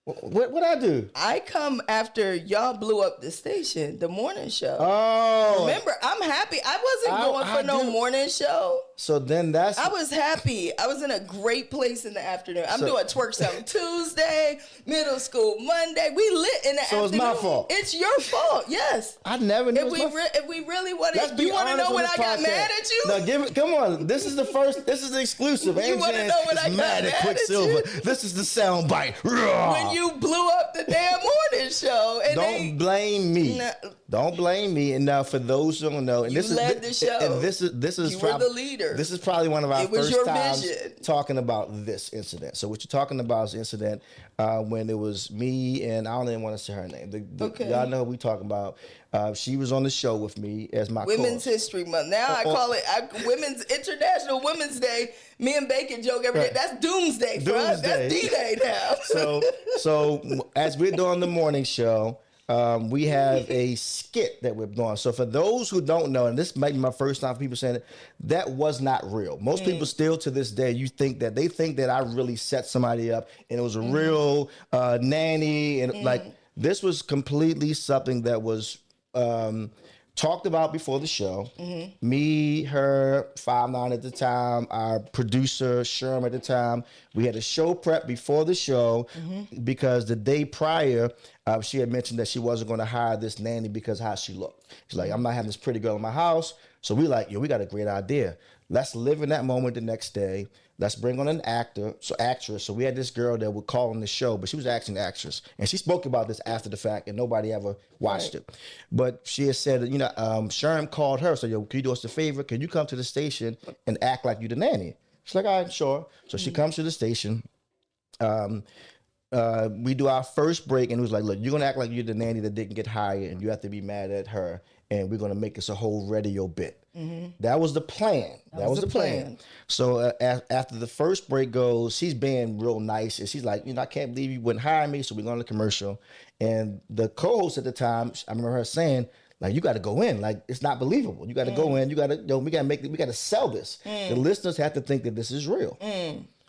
What I do? I come after y'all blew up the station, the morning show. Oh. Remember, I'm happy. I wasn't going for no morning show. So then I was happy. I was in a great place in the afternoon. I'm doing Twerk Some Tuesday, Middle School Monday. We lit in the afternoon. So it's my fault. It's your fault, yes. I never knew. If we really want to, you want to know when I got mad at you? No, come on. This is the exclusive. You want to know when I got mad at QuickSilva. This is the sound bite. When you blew up the damn morning show. And don't blame me. No. Don't blame me. And now for those who don't know, and this led the show. And this is you were the leader. This is probably one of our first times vision. talking about this incident. So what you're talking about is the incident when it was me and I don't even want to say her name. Y'all know who we talking about. She was on the show with me as my Women's History Month. Now I call it Women's International Women's Day. Me and Bacon joke every day. That's Doomsday for us. That's D-Day now. So as we're doing the morning show, we have a skit that we're doing. So for those who don't know, and this might be my first time for people saying it, that was not real. Most people still to this day, they think that I really set somebody up and it was a real nanny. And like, this was completely something that was talked about before the show. Me, her, 5'9" at the time, our producer, Sherm at the time. We had a show prep before the show because the day prior, she had mentioned that she wasn't going to hire this nanny because of how she looked. She's like, I'm not having this pretty girl in my house. So we like, we got a great idea. Let's live in that moment the next day. Let's bring on an actress. So we had this girl that would call on the show, but she was actually an actress. And she spoke about this after the fact, and nobody ever watched it. But she had said, Sherm called her. So, can you do us a favor? Can you come to the station and act like you the nanny? She's like, all right, sure. So she comes to the station. We do our first break, and it was like, look, you're going to act like you're the nanny that didn't get hired, and you have to be mad at her, and we're going to make this a whole radio bit. That was the plan. That was the plan. So after the first break goes, she's being real nice, and she's like, I can't believe you wouldn't hire me, so we're going to commercial. And the co-host at the time, I remember her saying, like, you got to go in. Like, it's not believable. You got to go in. You got to, we got to sell this. The listeners have to think that this is real.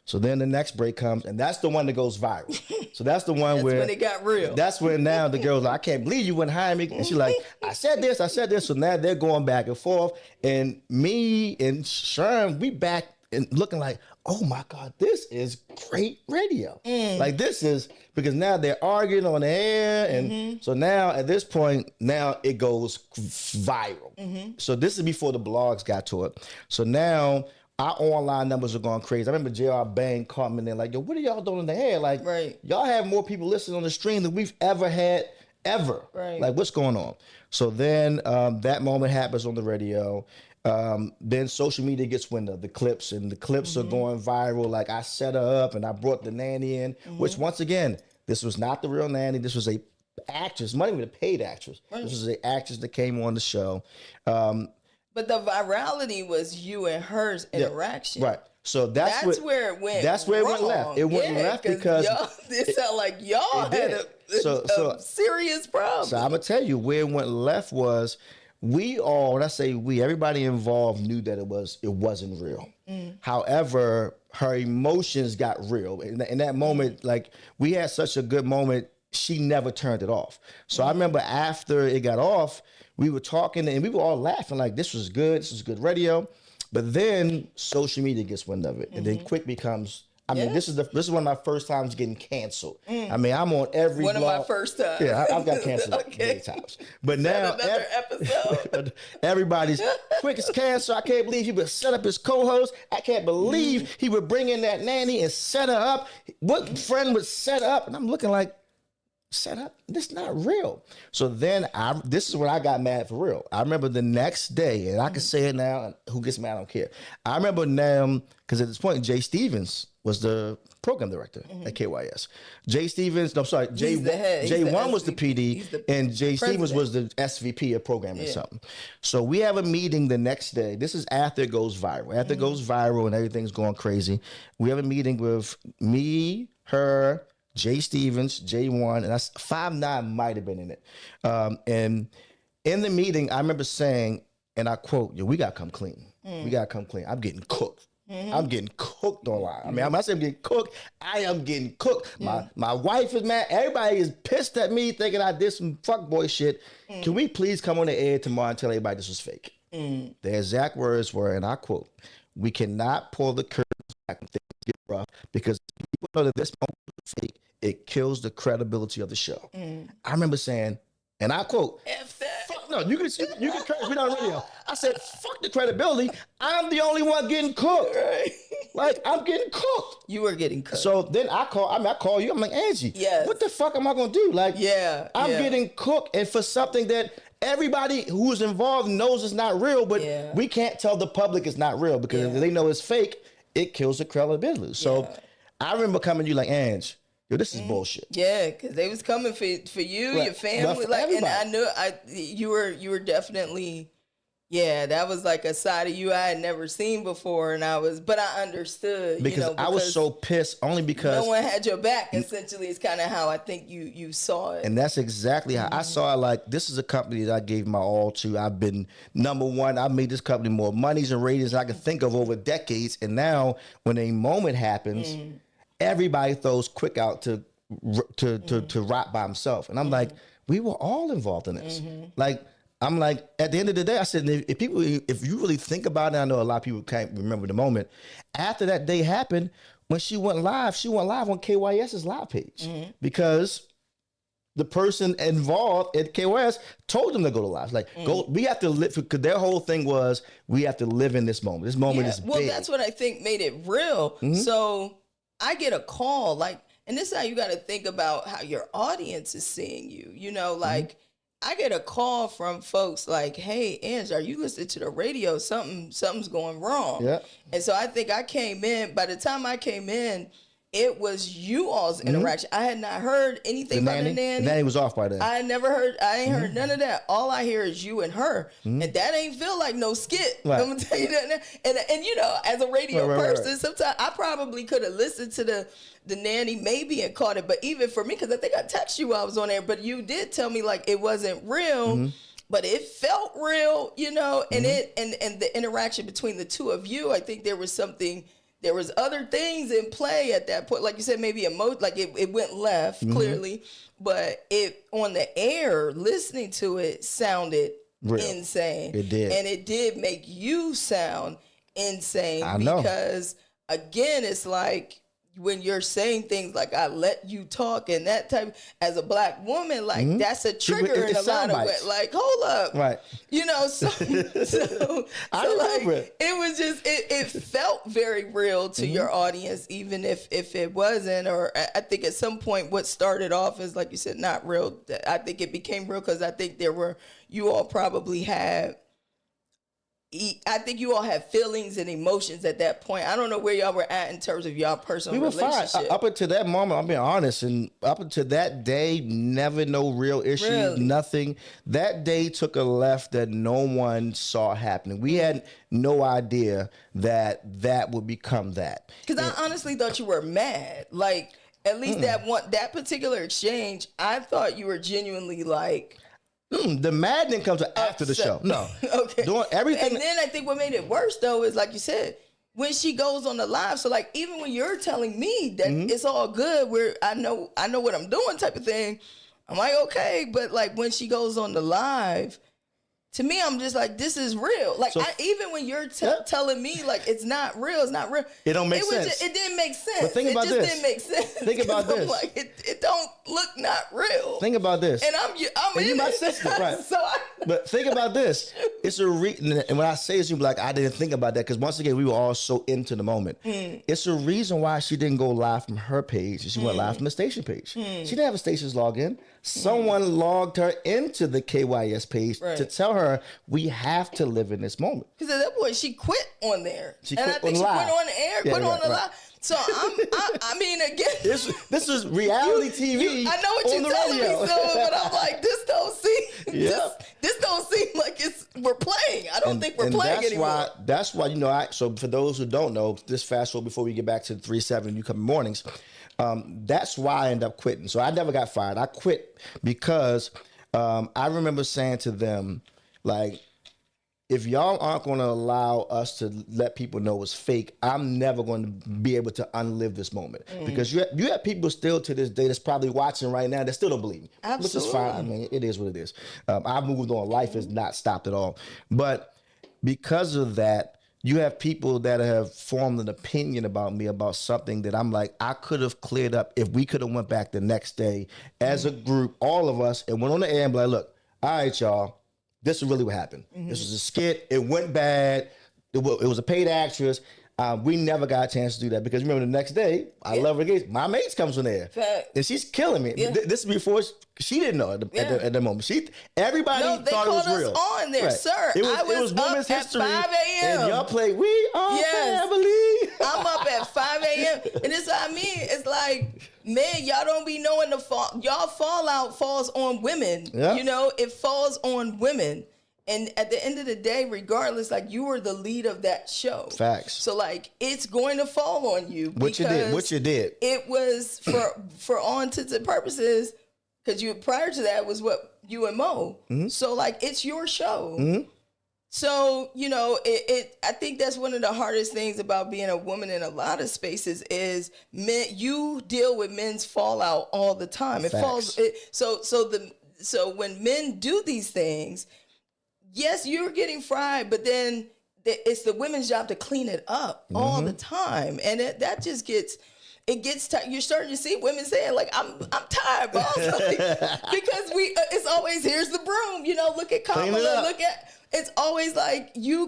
So then the next break comes, and that's the one that goes viral. So that's the one where when it got real. That's when now the girl's like, I can't believe you wouldn't hire me. And she's like, I said this. So now they're going back and forth. And me and Sherm, we back and looking like, oh my God, this is great radio. Like, this is, because now they're arguing on the air. And so now at this point, now it goes viral. So this is before the blogs got to it. So now our online numbers are going crazy. I remember J.R. Bang coming in like, yo, what are y'all doing in the air? Like, y'all have more people listening on the stream than we've ever had, ever. Like, what's going on? So then that moment happens on the radio. Then social media gets wind of the clips, and the clips are going viral. Like, I set her up and I brought the nanny in, which once again, this was not the real nanny. This was a actress, not even a paid actress. This was an actress that came on the show. But the virality was you and hers interaction. Right. So that's where it went. That's where it went left. It went left because it sounded like y'all had a serious problem. So I'm gonna tell you where it went left was when I say we, everybody involved knew that it wasn't real. However, her emotions got real. In that moment, like we had such a good moment, she never turned it off. So I remember after it got off, we were talking and we were all laughing like this was good radio. But then social media gets wind of it, and then Quick becomes. I mean, this is one of my first times getting canceled. I mean, I'm on every one blog. of my first times. Yeah, I've got canceled many times. But now another episode. Everybody's Quick is canceled. I can't believe he would set up his co-host. I can't believe he would bring in that nanny and set her up. What friend would set up? And I'm looking like, set up? This is not real. So then this is when I got mad for real. I remember the next day, and I can say it now, and who gets mad, I don't care. I remember now, because at this point, Jay Stevens was the program director at KYS. Jay Stevens, no, I'm sorry, J1 was the PD, and Jay Stevens was the SVP of programming or something. So we have a meeting the next day. This is after it goes viral. After it goes viral and everything's going crazy, we have a meeting with me, her, Jay Stevens, J1, and that's 5'9" might have been in it. And in the meeting, I remember saying, and I quote, "Yo, we gotta come clean. We gotta come clean. I'm getting cooked. I'm getting cooked online. I mean, I'm not saying I'm getting cooked. I am getting cooked. My wife is mad. Everybody is pissed at me, thinking I did some fuckboy shit. Can we please come on the air tomorrow and tell everybody this was fake?" The exact words were, and I quote, "We cannot pull the curtains back when things get rough because people know that this moment is fake. It kills the credibility of the show." I remember saying, and I quote, F that. "Fuck no, you can curse me on the radio." I said, "Fuck the credibility. I'm the only one getting cooked. Like I'm getting cooked." You were getting cooked. So then I call you. I'm like, Angie, what the fuck am I gonna do? Like, I'm getting cooked, and for something that everybody who's involved knows it's not real, but we can't tell the public it's not real because if they know it's fake, it kills the credibility. So I remember coming to you like, Ange, yo, this is bullshit. Yeah, because they was coming for you, your family, like, everybody. And I knew you were definitely, that was like a side of you I had never seen before, and but I understood because I was so pissed only because no one had your back. Essentially, is kind of how I think you saw it, and that's exactly how I saw it. Like, this is a company that I gave my all to. I've been number one. I made this company more monies and ratings I can think of over decades, and now when a moment happens. Everybody throws Quick out to rock by himself. And I'm like, we were all involved in this. Like, I'm like, at the end of the day, I said, if you really think about it, I know a lot of people can't remember the moment. After that day happened, when she went live on KYS's live page because the person involved at KYS told them to go to live. Like, we have to live, because their whole thing was, we have to live in this moment. This moment is big. Well, that's what I think made it real. So I get a call, like, and this is how you got to think about how your audience is seeing you. Like, I get a call from folks like, "Hey, Ange, are you listening to the radio? Something's going wrong." Yeah. And so I think I came in. By the time I came in, it was you all's interaction. I had not heard anything about the nanny. The nanny was off by then. I ain't heard none of that. All I hear is you and her. And that ain't feel like no skit. Right. I'm going to tell you that. And as a radio person, sometimes I probably could have listened to the nanny maybe and caught it. But even for me, because I think I texted you while I was on there, but you did tell me like it wasn't real. But it felt real, and and the interaction between the two of you, I think there was other things in play at that point. Like you said, maybe it went left clearly, but it on the air, listening to it sounded real. Insane. It did. And it did make you sound insane. I know. Because again, it's like when you're saying things like "I let you talk" and that type, as a black woman, like that's a trigger in a lot of ways. Like, hold up, right? You know, so I remember like, it was just it felt very real to your audience, even if it wasn't. Or I think at some point, what started off as, like you said, not real. I think it became real because I think you all probably had. I think you all had feelings and emotions at that point. I don't know where y'all were at in terms of y'all personal relationship. Fine. Up until that moment, I'm being honest, and up until that day, never no real issues, nothing. That day took a left that no one saw happening. We had no idea that would become that. Because I honestly thought you were mad. Like, at least that particular exchange, I thought you were genuinely like... The maddening comes after the show. No. Okay. Doing everything. And then I think what made it worse, though, is like you said, when she goes on the live. So, like, even when you're telling me that it's all good, where I know what I'm doing type of thing, I'm like, okay. But, like, when she goes on the live, to me, I'm just like, this is real. Like, so, even when you're telling me, like, it's not real, it don't make sense. It didn't make sense. But think about this. It just didn't make sense. Think about this. Like, it don't look not real. Think about this. And I'm in my it. sister, right? But think about this. It's a and when I say this, you be like, I didn't think about that, because once again, we were all so into the moment. It's a reason why she didn't go live from her page. She went live from the station page. She didn't have a station's login. Someone logged her into the KYS page to tell her, we have to live in this moment. Because at that point, she quit on there. She quit on the air, quit on the live. So I mean, again, this is reality TV. I know what you're telling me, but I'm like, this don't seem. This don't seem like we're playing. I don't think we're playing anymore. That's why so for those who don't know, this fast forward before we get back to 3-7 you come mornings. That's why I ended up quitting. So I never got fired. I quit because I remember saying to them, like, if y'all aren't going to allow us to let people know it's fake, I'm never going to be able to unlive this moment. Because you have people still to this day that's probably watching right now that still don't believe me. Absolutely. Which is fine. I mean, it is what it is. I've moved on. Life has not stopped at all. But because of that, you have people that have formed an opinion about me about something that I'm like, I could have cleared up if we could have went back the next day as a group, all of us, and went on the air and be like, look, all right, y'all. This is really what happened. This was a skit. It went bad. It was a paid actress. We never got a chance to do that because remember the next day, I love her engagement. My mates comes from there, and she's killing me. This is before she didn't know at the moment. Everybody thought it was real. On there, sir. It was Women's History, 5 a.m. and y'all play We Are Family. I'm up at 5 a.m. and this is what I mean. It's like, man, y'all don't be knowing y'all fallout falls on women. Yep. You know, it falls on women. And at the end of the day, regardless, like, you were the lead of that show. Facts. So, like, it's going to fall on you. What you did. It was for all intents and purposes, because prior to that was what you and Mo. So, like, it's your show. So, you know, I think that's one of the hardest things about being a woman in a lot of spaces is you deal with men's fallout all the time. It falls. So when men do these things, yes, you're getting fried, but then it's the women's job to clean it up all the time, and that just gets. It gets tired. You're starting to see women saying, like, I'm tired, boss. Like, because it's always, here's the broom, you know, look at Kamala, it's always like you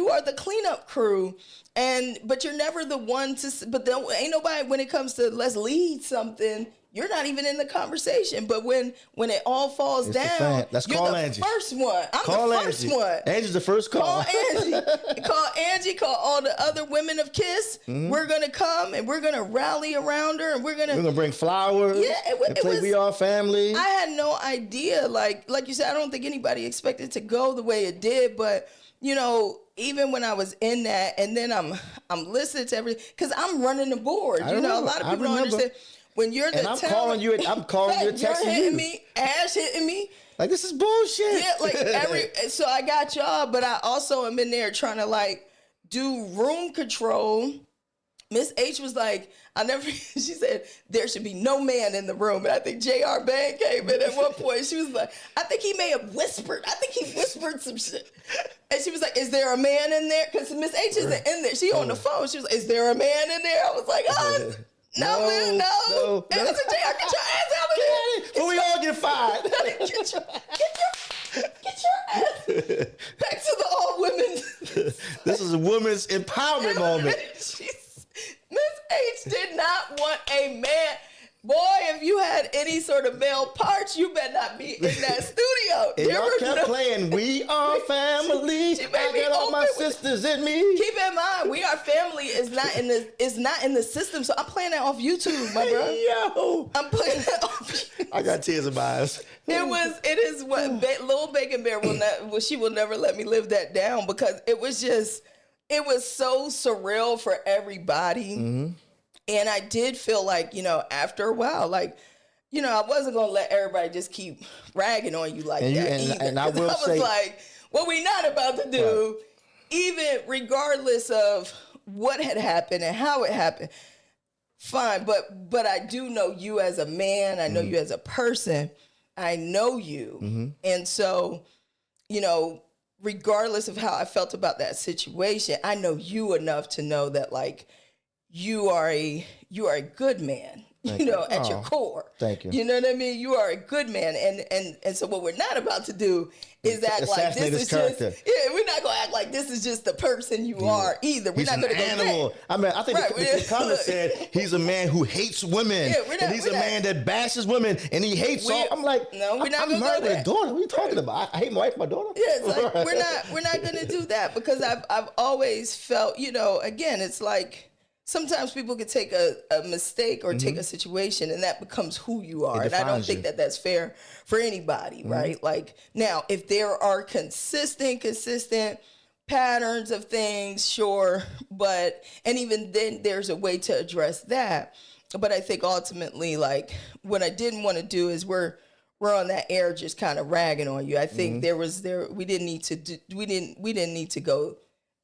are the cleanup crew, but you're never the one but ain't nobody, when it comes to let's lead something, you're not even in the conversation. But when it all falls down, let's you're call the Angie. First one. I'm the first one. Angie's the first call. Call Angie. Call Angie. Call all the other women of KISS. We're gonna come and we're gonna rally around her and we're gonna bring flowers. Yeah, it was. We Are Family. I had no idea. Like you said, I don't think anybody expected it to go the way it did. But you know, even when I was in that, and then I'm listening to everything because I'm running the board. A lot of people don't understand. When you're the I'm calling you, texting you're hitting me, Ash hitting me. Like, this is bullshit. Yeah, like so I got y'all, but I also am in there trying to, like, do room control. Miss H was like, she said, there should be no man in the room. And I think J.R. Bang came in at one point. She was like, I think he may have whispered. I think he whispered some shit. And she was like, is there a man in there? Because Miss H isn't in there. She on the phone. She was like, is there a man in there? I was like, No, man, no. And I said, JR, get your ass out of here. But we all get fired. Get your ass back to the all women. This is a women's empowerment moment. Miss H did not want a man. Boy, if you had any sort of male parts, you better not be in that studio. And y'all kept playing, "We Are Family." I got all my sisters in me. Keep in mind, "We Are Family" is not in the system. So I'm playing that off YouTube, my bro. Yo, I'm playing that off YouTube. I got tears in my eyes. It is what Lil Bacon Bear she will never let me live that down, because it was so surreal for everybody. Mm-hmm. And I did feel like, after a while, like, I wasn't going to let everybody just keep ragging on you like that either. And I was like, what we not about to do, even regardless of what had happened and how it happened, fine. But I do know you as a man. I know you as a person. I know you. Mm-hmm. And so, regardless of how I felt about that situation, I know you enough to know that, like, you are a good man, at your core. Thank you. You know what I mean? You are a good man. And so what we're not about to do is act like this is character. We're not going to act like this is just the person you are either. We're not going to go animal. I mean, I think the comment said he's a man who hates women. Yeah, he's a man that bashes women and he hates all. I'm like, no, we're not going to go there. With a daughter. What are you talking about? I hate my wife, my daughter. Yeah, it's like, we're not going to do that, because I've always felt, again, it's like, sometimes people can take a mistake or take a situation, and that becomes who you are. And I don't think that that's fair for anybody, right? Like, now, if there are consistent patterns of things, sure. And even then there's a way to address that. But I think ultimately, like, what I didn't want to do is we're on that air just kind of ragging on you. I think we didn't need to go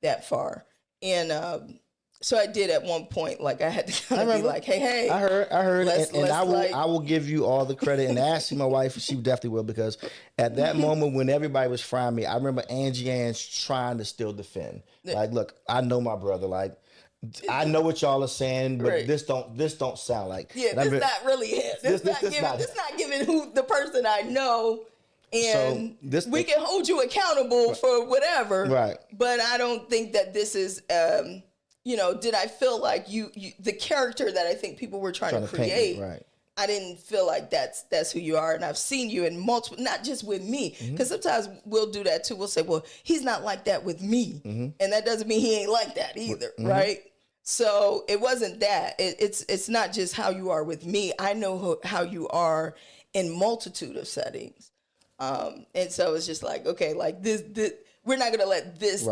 that far. And, so I did at one point, like, I had to kind of be like, hey. I heard, and I will give you all the credit. And asking my wife, she definitely will, because at that moment when everybody was frying me, I remember Angie Ange trying to still defend. Like, look, I know my brother. Like, I know what y'all are saying, but this don't sound like. Yeah, this not really him. This not giving who the person I know. And so we can hold you accountable for whatever. Right. But I don't think that this is. Did I feel like you the character that I think people were trying to create? Right. I didn't feel like that's who you are. And I've seen you in multiple, not just with me, because sometimes we'll do that too. We'll say, well, he's not like that with me. Mm-hmm. And that doesn't mean he ain't like that either. Mm-hmm. Right. So it wasn't that. It's not just how you are with me. I know how you are in multitude of settings. And so it's just like, okay, like this we're not going to let this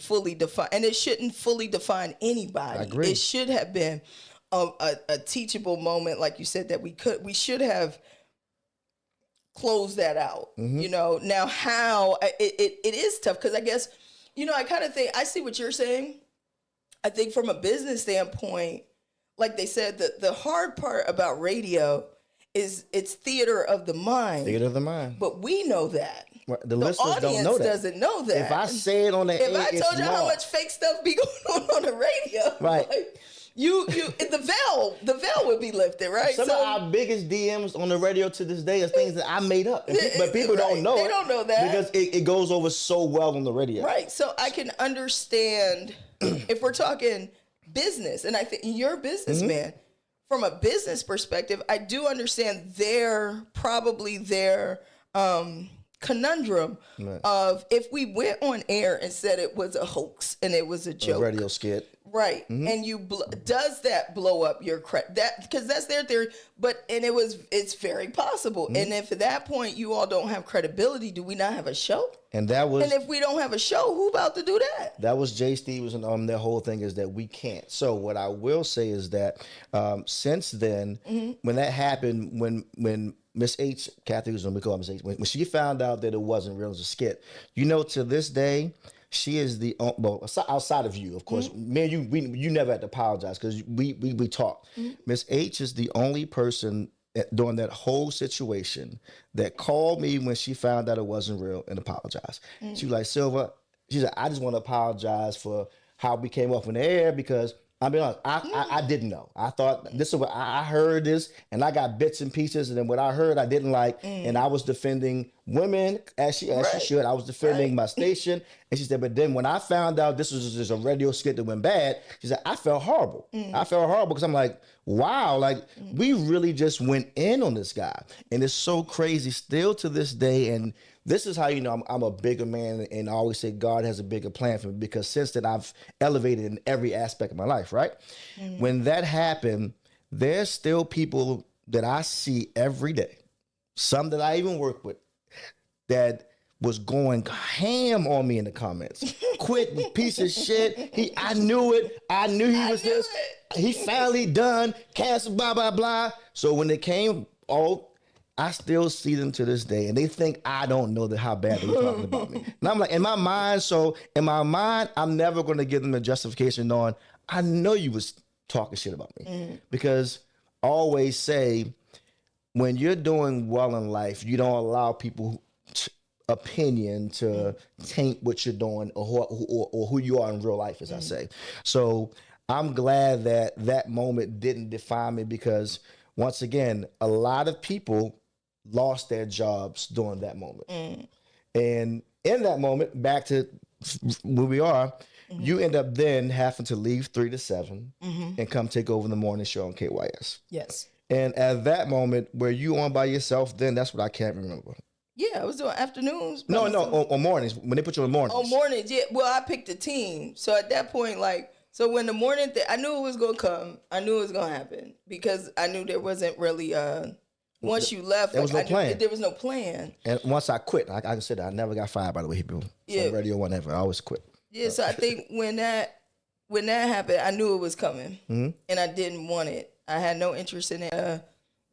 fully define, and it shouldn't fully define anybody. I agree. It should have been a teachable moment, like you said, that we should have closed that out. Mm-hmm. Now how it is tough, because I guess, I kind of think, I see what you're saying. I think from a business standpoint, like they said, the hard part about radio is it's theater of the mind. Theater of the mind. But we know that. The listeners don't know that. Doesn't know that. If I say it on the air, if I told you how much fake stuff be going on the radio, right? Like, the veil would be lifted, right? Some of our biggest DMs on the radio to this day is things that I made up, but people don't know. They don't know that because it goes over so well on the radio, right? So I can understand if we're talking business, and I think you're a businessman. Mm-hmm. From a business perspective, I do understand their conundrum of, if we went on air and said it was a hoax and it was a joke, a radio skit, right? Mm-hmm. And does that blow up your credit? That, because that's their theory, it's very possible. Mm-hmm. And if at that point you all don't have credibility, do we not have a show? And if we don't have a show, who about to do that? That was Jay Stevens, and their whole thing is that we can't. So what I will say is that since then, mm-hmm. when that happened, when Miss H, Kathy was we call her Miss H, when she found out that it wasn't real, it was a skit, to this day, she is the, outside of you, of course, mm-hmm. me and you never had to apologize, because we talk. Mm-hmm. Miss H is the only person during that whole situation that called me when she found out it wasn't real and apologized. Mm-hmm. She was like, Silva, she said, I just want to apologize for how we came off in the air, because I'll be honest. I didn't know. I thought this is what I heard this, and I got bits and pieces, and then what I heard I didn't like, and I was defending women as she should. I was defending my station, and she said, but then when I found out this was just a radio skit that went bad, she said I felt horrible. I felt horrible because I'm like, wow, like we really just went in on this guy, and it's so crazy still to this day. And this is how you know I'm a bigger man, and I always say God has a bigger plan for me, because since that I've elevated in every aspect of my life, right? When that happened, there's still people that I see every day, some that I even work with, that was going ham on me in the comments. Quit, piece of shit. I knew it. I knew he was this. He finally done. Cancel, blah, blah, blah. So when it came, I still see them to this day, and they think I don't know how bad they were talking about me. And I'm like, in my mind, I'm never going to give them a justification on, I know you was talking shit about me. Because I always say, when you're doing well in life, you don't allow people opinion to taint what you're doing or who you are in real life, as I say. So I'm glad that moment didn't define me, because once again, a lot of people lost their jobs during that moment. And in that moment, back to where we are, you end up then having to leave 3 to 7 and come take over the morning show on KYS. Yes. And at that moment, were you on by yourself then? That's what I can't remember. Yeah, I was doing afternoons. No, on mornings, when they put you on mornings. On mornings, yeah. Well, I picked a team. So at that point, so when the morning I knew it was going to come. I knew it was going to happen, because I knew there wasn't really, once you left, there was no plan. There was no plan. And once I quit, I can say that I never got fired, by the way, people. From radio, whatever. I always quit. Yeah, so I think when that happened, I knew it was coming, and I didn't want it. I had no interest in it,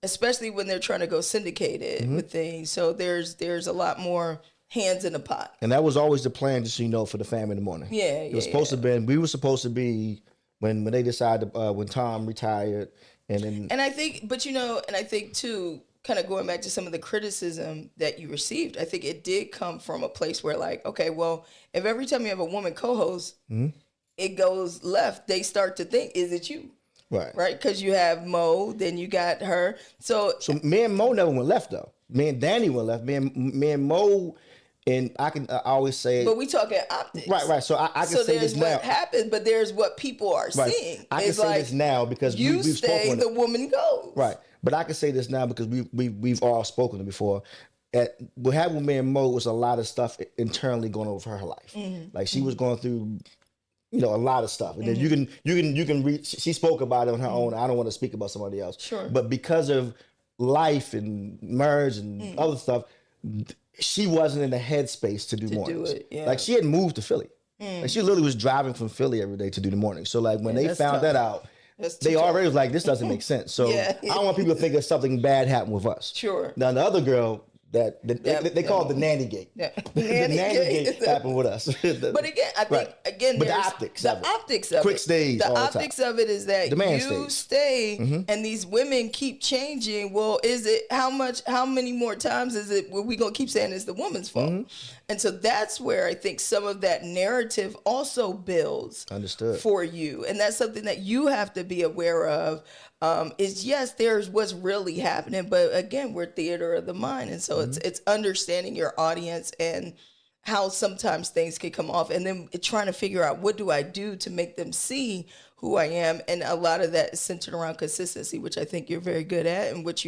especially when they're trying to go syndicated with things. So there's a lot more hands in the pot. And that was always the plan, just so you know, for the family in the morning. Yeah, it was supposed to be. We were supposed to be when they decided when Tom retired, and I think, and I think too, kind of going back to some of the criticism that you received, I think it did come from a place where, like, okay, well, if every time you have a woman co-host, it goes left, they start to think, is it you? Right? Because you have Mo, then you got her. So me and Mo never went left, though. Me and Danny went left. Me and Mo, and I always say, but we talking optics, right. So I can say this now. What happened, but there's what people are seeing. I can say this now because you stay, the woman goes. Right, but I can say this now because we've all spoken to before. What happened with me and Mo was a lot of stuff internally going on with her life. Like she was going through, a lot of stuff, and then you can read. She spoke about it on her own. I don't want to speak about somebody else. Sure. But because of life and merge and other stuff, she wasn't in the headspace to do mornings. Like she had moved to Philly. Like she literally was driving from Philly every day to do the morning. So like when they found that out, they already was like, this doesn't make sense. So I don't want people to think that something bad happened with us. Sure. Now the other girl, they call it the nanny gate. Yeah. The nanny gate happened with us. But again, I think but the optics of it. Quick stays. The optics of it is that you stay and these women keep changing. Well, is it how many more times is it we gonna keep saying it's the woman's fault? And so that's where I think some of that narrative also builds for you. And that's something that you have to be aware of. Is yes, there's what's really happening, but again, we're theater of the mind, and so it's understanding your audience and how sometimes things can come off, and then trying to figure out what do I do to make them see who I am, and a lot of that is centered around consistency, which I think you're very good at, and which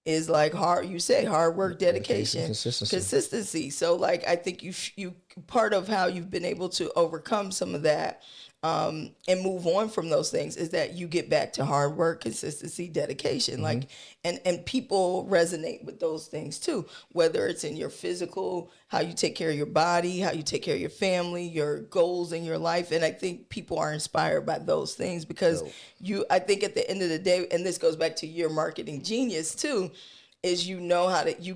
is like hard work, dedication, consistency. So like I think you part of how you've been able to overcome some of that. And move on from those things is that you get back to hard work, consistency, dedication, like, and people resonate with those things too, whether it's in your physical, how you take care of your body, how you take care of your family, your goals in your life. And I think people are inspired by those things because I think at the end of the day, and this goes back to your marketing genius too, is how to, you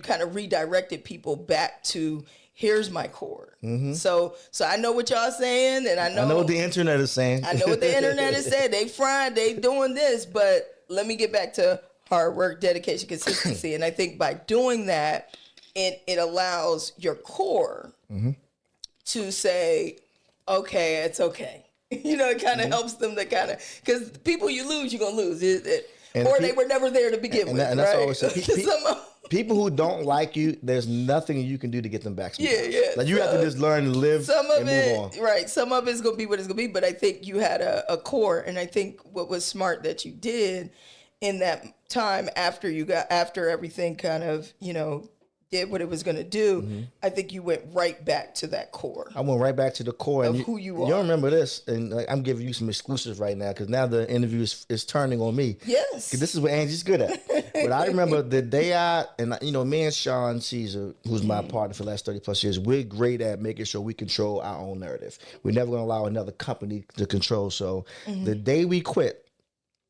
kind of redirected people back to, here's my core. So I know what y'all saying, and I know what the internet is saying. I know what the internet is saying. They fried, they doing this, but let me get back to hard work, dedication, consistency. And I think by doing that, it allows your core to say, okay, it's okay. It kind of helps them to kind of, because people you lose, you're going to lose. Or they were never there to begin with, and right? That's always people who don't like you, there's nothing you can do to get them back sometimes. Yeah. Like you have to just learn to live and move on. Right. Some of it's going to be what it's going to be, but I think you had a core, and I think what was smart that you did in that time after everything kind of, did what it was going to do, I think you went right back to that core. I went right back to the core of who you are. You don't remember this, and I'm giving you some exclusives right now because now the interview is turning on me. Yes, this is what Angie's good at. But I remember the day me and Sean Caesar, who's my partner for the last 30 plus years, we're great at making sure we control our own narrative. We're never going to allow another company to control. So the day we quit.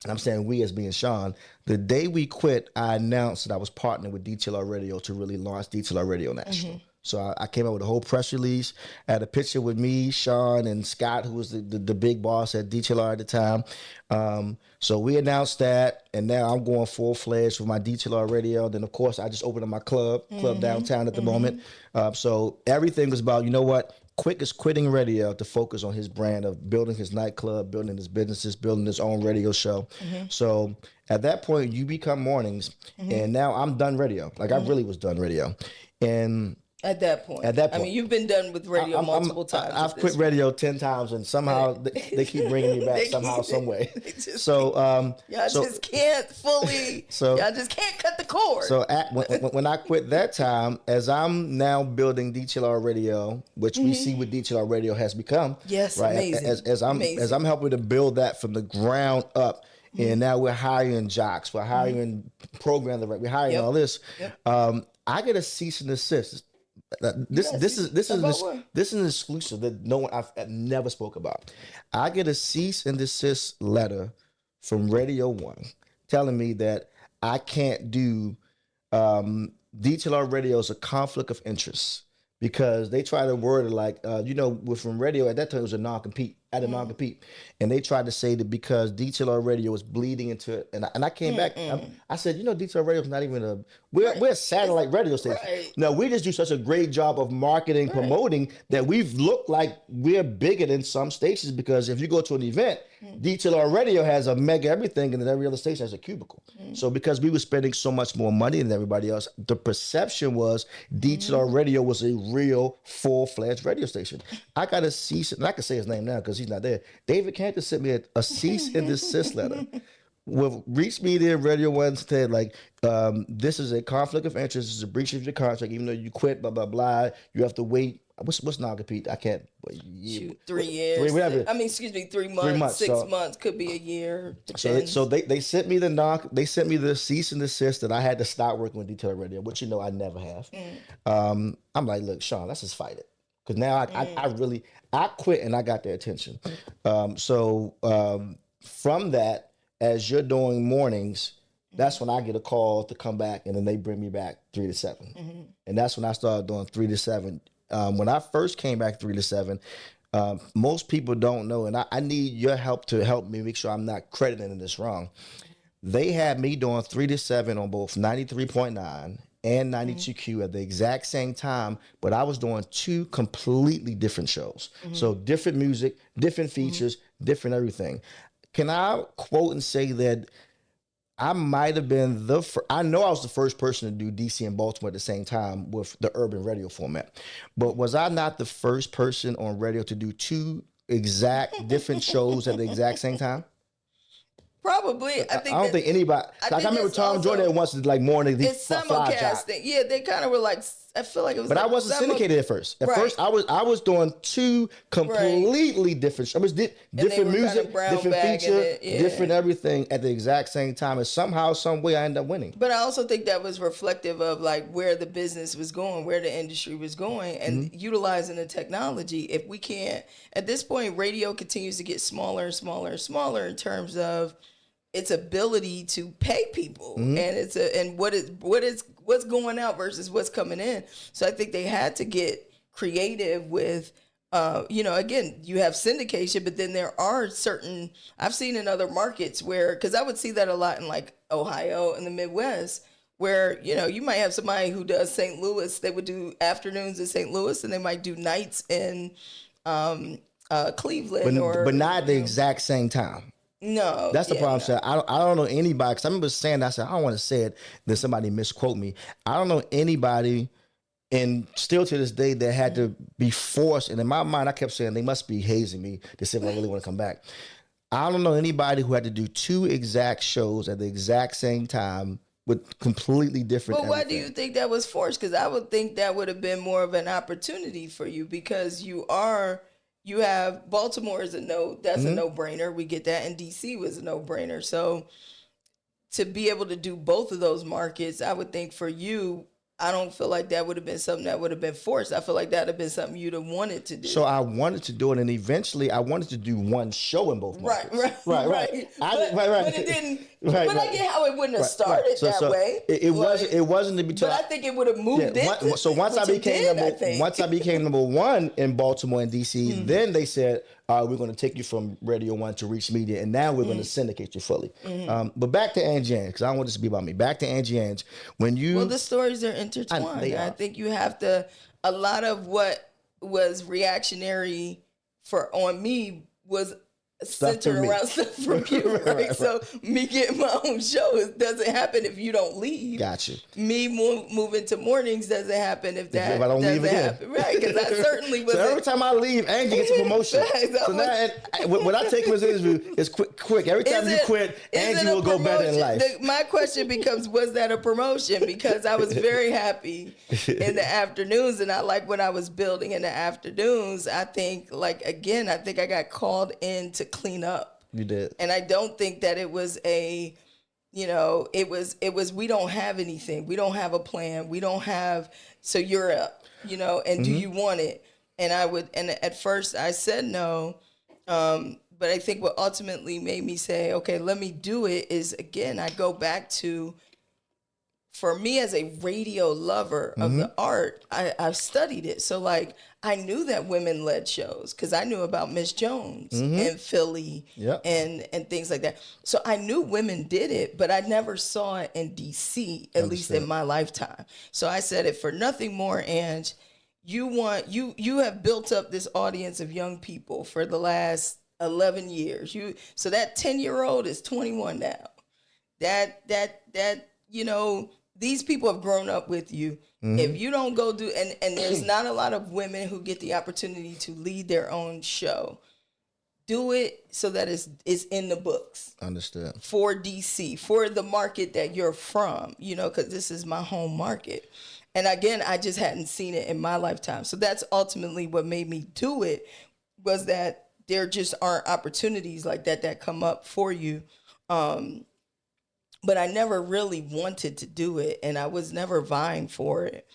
And I'm saying we as being Sean, the day we quit, I announced that I was partnering with DTLR Radio to really launch DTLR Radio National. So I came out with a whole press release. I had a picture with me, Sean, and Scott, who was the big boss at DTLR at the time. So we announced that, and now I'm going full-fledged with my DTLR Radio. Then, of course, I just opened up my club downtown at the moment. So everything was about, Quick is quitting radio to focus on his brand of building his nightclub, building his businesses, building his own radio show. So at that point, you become mornings, and now I'm done radio. Like I really was done radio. And At that point. I mean, you've been done with radio multiple times. I've quit radio 10 times, and somehow they keep bringing me back somehow, some way. Y'all just can't fully. Y'all just can't cut the cord. So when I quit that time, as I'm now building DTLR Radio, which we see what DTLR Radio has become. Yes, right? amazing. As I'm helping to build that from the ground up. And now we're hiring jocks, we're hiring program directors, we're hiring all this. I get a cease and desist. This is an exclusive that no one I've never spoke about. I get a cease and desist letter from Radio One telling me that I can't do DTLR Radio is a conflict of interest because they try to word it like from radio at that time it was a non-compete. At a non-compete, and they tried to say that because DTLR Radio was bleeding into it, and I came back. I said, DTLR Radio is not even we're a satellite radio station. Right. No, we just do such a great job of marketing, promoting that we've looked like we're bigger than some stations because if you go to an event, DTLR Radio has a mega everything, and then every other station has a cubicle. So because we were spending so much more money than everybody else, the perception was DTLR Radio was a real full-fledged radio station. I got a cease, and I can say his name now because he's not there. David Cantor sent me a cease and desist letter. With Reach Media, Radio One said this is a conflict of interest. This is a breach of your contract. Even though you quit, blah blah blah. You have to wait. What's non-compete? I can't. Shoot, 3 years. 3 months. 6 months could be a year. So they sent me the cease and desist that I had to stop working with DTLR Radio, which I never have. I'm like, look, Sean, let's just fight it. Because now I quit and I got their attention. From that, as you're doing mornings, that's when I get a call to come back, and then they bring me back 3 to 7. And that's when I started doing 3 to 7. When I first came back 3 to 7, most people don't know, and I need your help to help me make sure I'm not crediting this wrong. They had me doing 3 to 7 on both 93.9 and 92Q at the exact same time, but I was doing 2 completely different shows. So different music, different features, different everything. Can I quote and say that I might have been I know I was the first person to do DC and Baltimore at the same time with the urban radio format, but was I not the first person on radio to do 2 exact different shows at the exact same time? Probably. I don't think anybody. I remember Tom Jordan once did morning. It's simulcasting. Yeah, they kind of were like. I feel like it was. But I wasn't syndicated at first. At first, I was doing 2 completely different. I was different music, different feature, different everything at the exact same time, and somehow, some way, I ended up winning. But I also think that was reflective of where the business was going, where the industry was going, and utilizing the technology. If we can't, at this point, radio continues to get smaller and smaller and smaller in terms of its ability to pay people, and what's going out versus what's coming in. So I think they had to get creative with, again, you have syndication, but then there are certain, I've seen in other markets where, because I would see that a lot in Ohio and the Midwest, where, you might have somebody who does St. Louis, they would do afternoons in St. Louis, and they might do nights in Cleveland, but not at the exact same time. No, that's the problem. So I don't know anybody, because I remember saying that. I said I don't want to say it, then somebody misquote me. I don't know anybody, and still to this day, that had to be forced. And in my mind, I kept saying they must be hazing me to see if I really want to come back. I don't know anybody who had to do 2 exact shows at the exact same time with completely different. But why do you think that was forced? Because I would think that would have been more of an opportunity for you, because you have Baltimore is a no-brainer. We get that, and DC was a no-brainer. So to be able to do both of those markets, I would think for you, I don't feel like that would have been something that would have been forced. I feel like that would have been something you'd have wanted to do. So I wanted to do it, and eventually I wanted to do one show in both markets. Right. But it didn't. Right, but I get how it wouldn't have started that way. It wasn't to be. But I think it would have moved it. So once I became number 1 in Baltimore and DC, then they said, we're going to take you from Radio 1 to Reach Media, and now we're going to syndicate you fully. But back to Angie Ange, because I don't want this to be about me. Back to Angie Ange. Well, the stories are intertwined. I think you have to. A lot of what was reactionary on me was centered around stuff from you, right? So me getting my own show, it doesn't happen if you don't leave. Gotcha. Me moving to mornings doesn't happen if I don't leave again. Happen. Right, because I certainly was. So every time I leave, Angie gets a promotion. So now, when I take his interview, it's quick. Every time you quit, Angie will go better in life. My question becomes, was that a promotion? Because I was very happy in the afternoons, and I like when I was building in the afternoons. I think I got called in to clean up. You did. And I don't think that it was it was we don't have anything. We don't have a plan. We don't have, so you're up, and do you want it? And at first I said no. But I think what ultimately made me say, okay, let me do it is, again, I go back to, for me as a radio lover of the art, I've studied it. So I knew that women led shows because I knew about Miss Jones and Philly and things like that. So I knew women did it, but I never saw it in DC, at least in my lifetime. So I said, if for nothing more, Ange, you have built up this audience of young people for the last 11 years. So that 10-year-old is 21 now. That these people have grown up with you. If you don't go do, and there's not a lot of women who get the opportunity to lead their own show. Do it so that it's in the books. Understood. For DC, for the market that you're from, because this is my home market. And again, I just hadn't seen it in my lifetime. So that's ultimately what made me do it, was that there just aren't opportunities like that come up for you. But I never really wanted to do it, and I was never vying for it.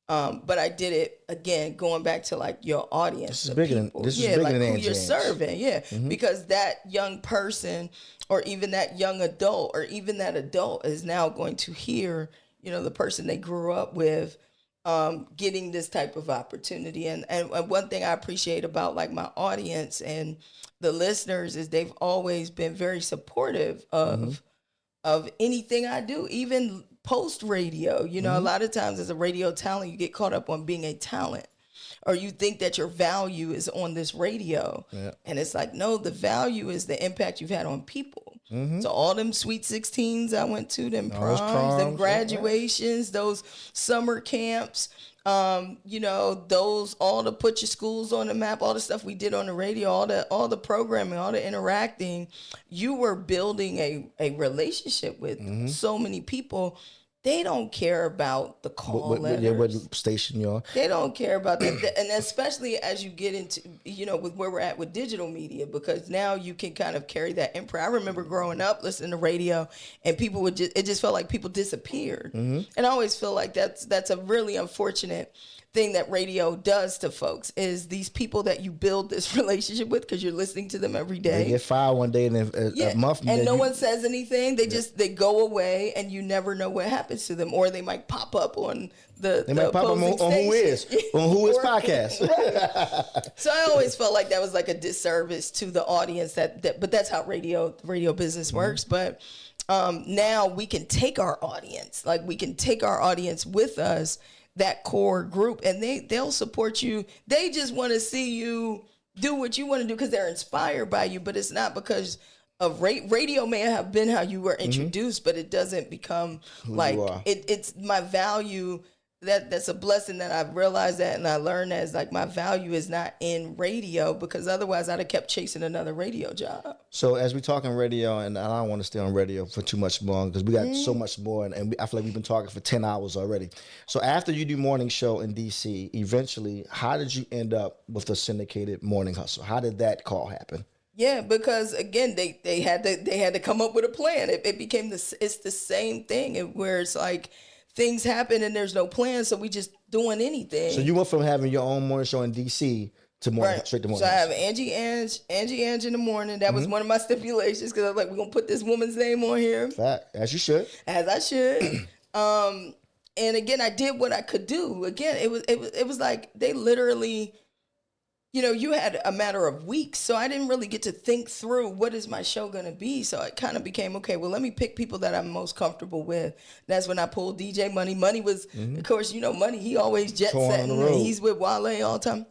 But I did it, again, going back to your audience. This is bigger than who you're serving, because that young person, or even that young adult, or even that adult is now going to hear, the person they grew up with, getting this type of opportunity. And one thing I appreciate about my audience and the listeners is they've always been very supportive of anything I do, even post radio. A lot of times as a radio talent, you get caught up on being a talent, or you think that your value is on this radio. Yeah. And it's no, the value is the impact you've had on people. So all them Sweet 16s I went to, them proms, them graduations, those summer camps, those, all the put your schools on the map, all the stuff we did on the radio, all the programming, all the interacting, you were building a relationship with so many people. They don't care about the call letters. What station you're on. They don't care about that. And especially as you get into, with where we're at with digital media, because now you can kind of carry that imprint. I remember growing up listening to radio, and people would it just felt like people disappeared. And I always feel like that's a really unfortunate thing that radio does to folks, is these people that you build this relationship with because you're listening to them every day. They get fired one day, and a month, and no one says anything. They go away, and you never know what happens to them, or they might pop up on the on Who Is podcast. Right. So I always felt like that was a disservice to the audience. But that's how radio business works. But now we can take our audience, with us, that core group, and they'll support you. They just want to see you do what you want to do because they're inspired by you, but it's not because of radio may have been how you were introduced, but it doesn't become like it's my value. That's a blessing that I've realized that, and I learned that is like my value is not in radio, because otherwise I'd have kept chasing another radio job. So as we talk on radio, and I don't want to stay on radio for too much long because we got so much more, and I feel like we've been talking for 10 hours already. So after you do morning show in DC, eventually, how did you end up with the syndicated Morning Hustle? How did that call happen? Yeah, because again, they had to come up with a plan. It became it's the same thing where it's like things happen and there's no plan, so we just doing anything. So you went from having your own morning show in DC to straight to morning. So I have Angie Ange in the morning. That was one of my stipulations because I was like, we're gonna put this woman's name on here. Fact, as you should. As I should. And again, I did what I could do. Again, it was like they literally, you had a matter of weeks, so I didn't really get to think through what is my show going to be. So it kind of became, okay, well, let me pick people that I'm most comfortable with. That's when I pulled DJ Money. Money was, of course, Money, he always jet setting. He's with Wale all the time.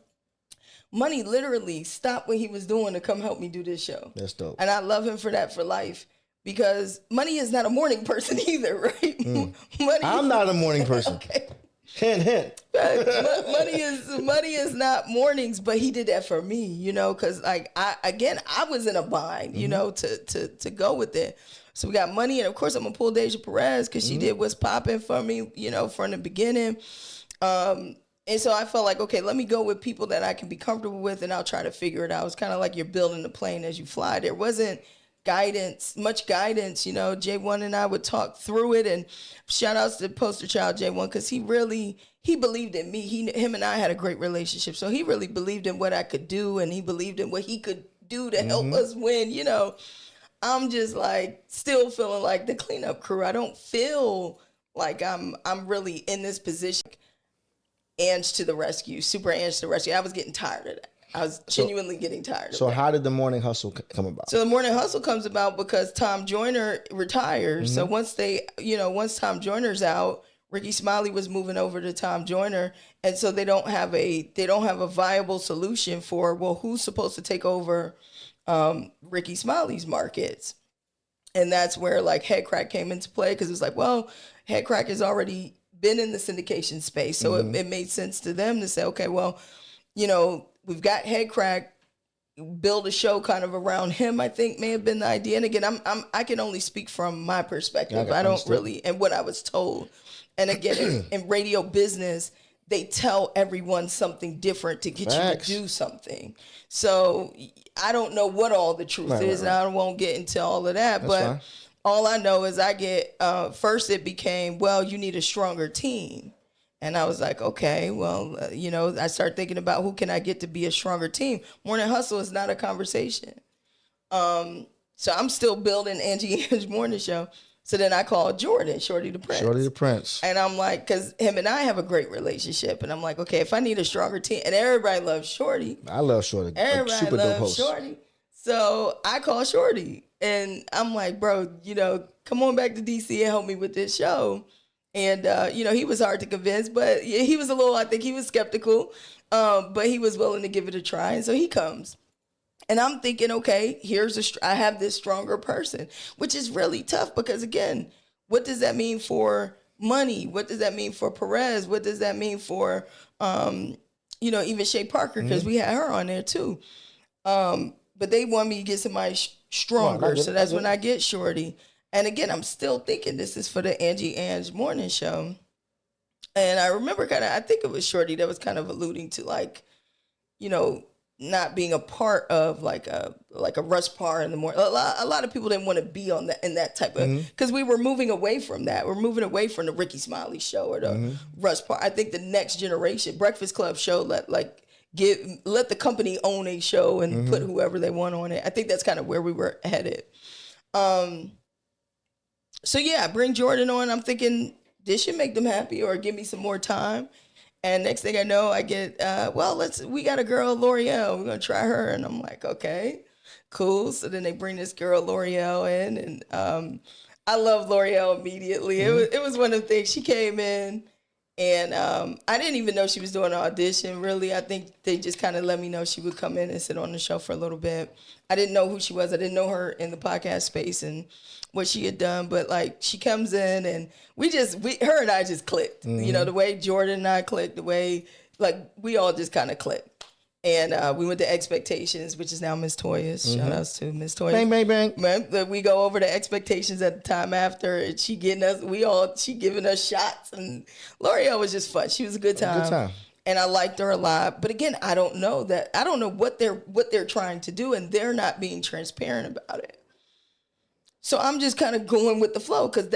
Money literally stopped what he was doing to come help me do this show. That's dope. And I love him for that for life, because Money is not a morning person either, right? I'm not a morning person. Okay. Hint. Money is not mornings, but he did that for me, because like I was in a bind, to go with it. So we got Money, and of course I'm gonna pull Deja Perez because she did What's Poppin' for me, from the beginning. And so I felt like, okay, let me go with people that I can be comfortable with, and I'll try to figure it out. It's kind of like you're building the plane as you fly. There wasn't much guidance, J1 and I would talk through it, and shout outs to poster child J1, because he believed in me. Him and I had a great relationship. So he really believed in what I could do, and he believed in what he could do to help us win, I'm just like still feeling like the cleanup crew. I don't feel like I'm really in this position. Ange to the rescue, super Ange to the rescue. I was getting tired of that. I was genuinely getting tired of that. So how did the Morning Hustle come about? So the Morning Hustle comes about because Tom Joyner retires. So once Tom Joyner's out, Ricky Smiley was moving over to Tom Joyner, and so they don't have a viable solution for, well, who's supposed to take over Ricky Smiley's markets? And that's where like Head Crack came into play, because it was like, well, Head Crack has already been in the syndication space, so it made sense to them to say, okay, well, we've got Head Crack, build a show kind of around him, I think may have been the idea. And again, I can only speak from my perspective. I don't really, and what I was told. And again, in radio business, they tell everyone something different to get you to do something. So I don't know what all the truth is, and I won't get into all of that. That's but fine. All I know is I get, first it became, well, you need a stronger team. And I was like, okay, well, I started thinking about who can I get to be a stronger team. Morning Hustle is not a conversation. So I'm still building Angie Ange Morning Show. So then I called Jordan, Shorty the Prince. And I'm like, because him and I have a great relationship. And I'm like, okay, if I need a stronger team, and everybody loves Shorty. I love Shorty. Everybody loves Shorty. So I call Shorty. And I'm like, bro, come on back to DC and help me with this show. And, he was hard to convince, but he was I think he was skeptical, but he was willing to give it a try. And so he comes. And I'm thinking, okay, I have this stronger person, which is really tough because, again, what does that mean for Money? What does that mean for Perez? What does that mean for, even Shay Parker, because we had her on there too. But they want me to get somebody stronger. So that's when I get Shorty. And again, I'm still thinking this is for the Angie Ange Morning Show. And I remember I think it was Shorty that was kind of alluding to like, not being a part of like a Rush Par in the morning. A lot of people didn't want to be on that in that type of, because we were moving away from that. We're moving away from the Ricky Smiley show or the Rush Par. I think the next generation Breakfast Club show let the company own a show and put whoever they want on it. I think that's kind of where we were headed. So yeah, I bring Jordan on. I'm thinking this should make them happy or give me some more time. And next thing I know, I get, we got a girl, L'Oreal. We're going to try her. And I'm like, okay, cool. So then they bring this girl, L'Oreal, in. And I love L'Oreal immediately. It was one of the things. She came in And I didn't even know she was doing an audition, really. I think they just kind of let me know she would come in and sit on the show for a little bit. I didn't know who she was. I didn't know her in the podcast space and what she had done. But, like, she comes in and her and I just clicked. You know, the way Jordan and I clicked, the way, like, we all just kind of clicked. And we went to Expectations, which is now Miss Toya's. Shout outs to Miss Toya. Bang, bang, bang. Man, we go over to Expectations at the time after, and she giving us shots. And L'Oreal was just fun. She was a good time. Good time. And I liked her a lot. But again, I don't know what they're trying to do, and they're not being transparent about it. So I'm just kind of going with the flow, because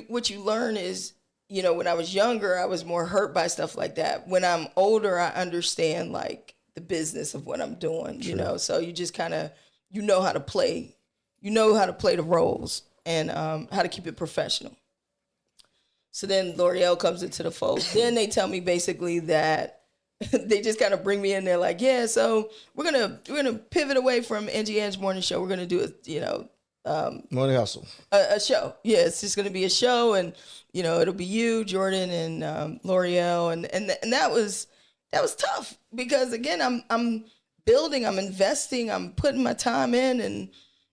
what you learn is, you know, when I was younger, I was more hurt by stuff like that. When I'm older, I understand, like, the business of what I'm doing, you know? So you just kind of, you know how to play the roles and how to keep it professional. So then L'Oreal comes into the fold. Then they tell me basically that they just kind of bring me in there like, yeah, so we're gonna pivot away from Angie Ange morning show. We're gonna do Morning Hustle. A show. Yeah, it's just gonna be a show, and you know, it'll be you, Jordan, and L'Oreal, and that was tough, because again, I'm building, I'm investing, I'm putting my time in, and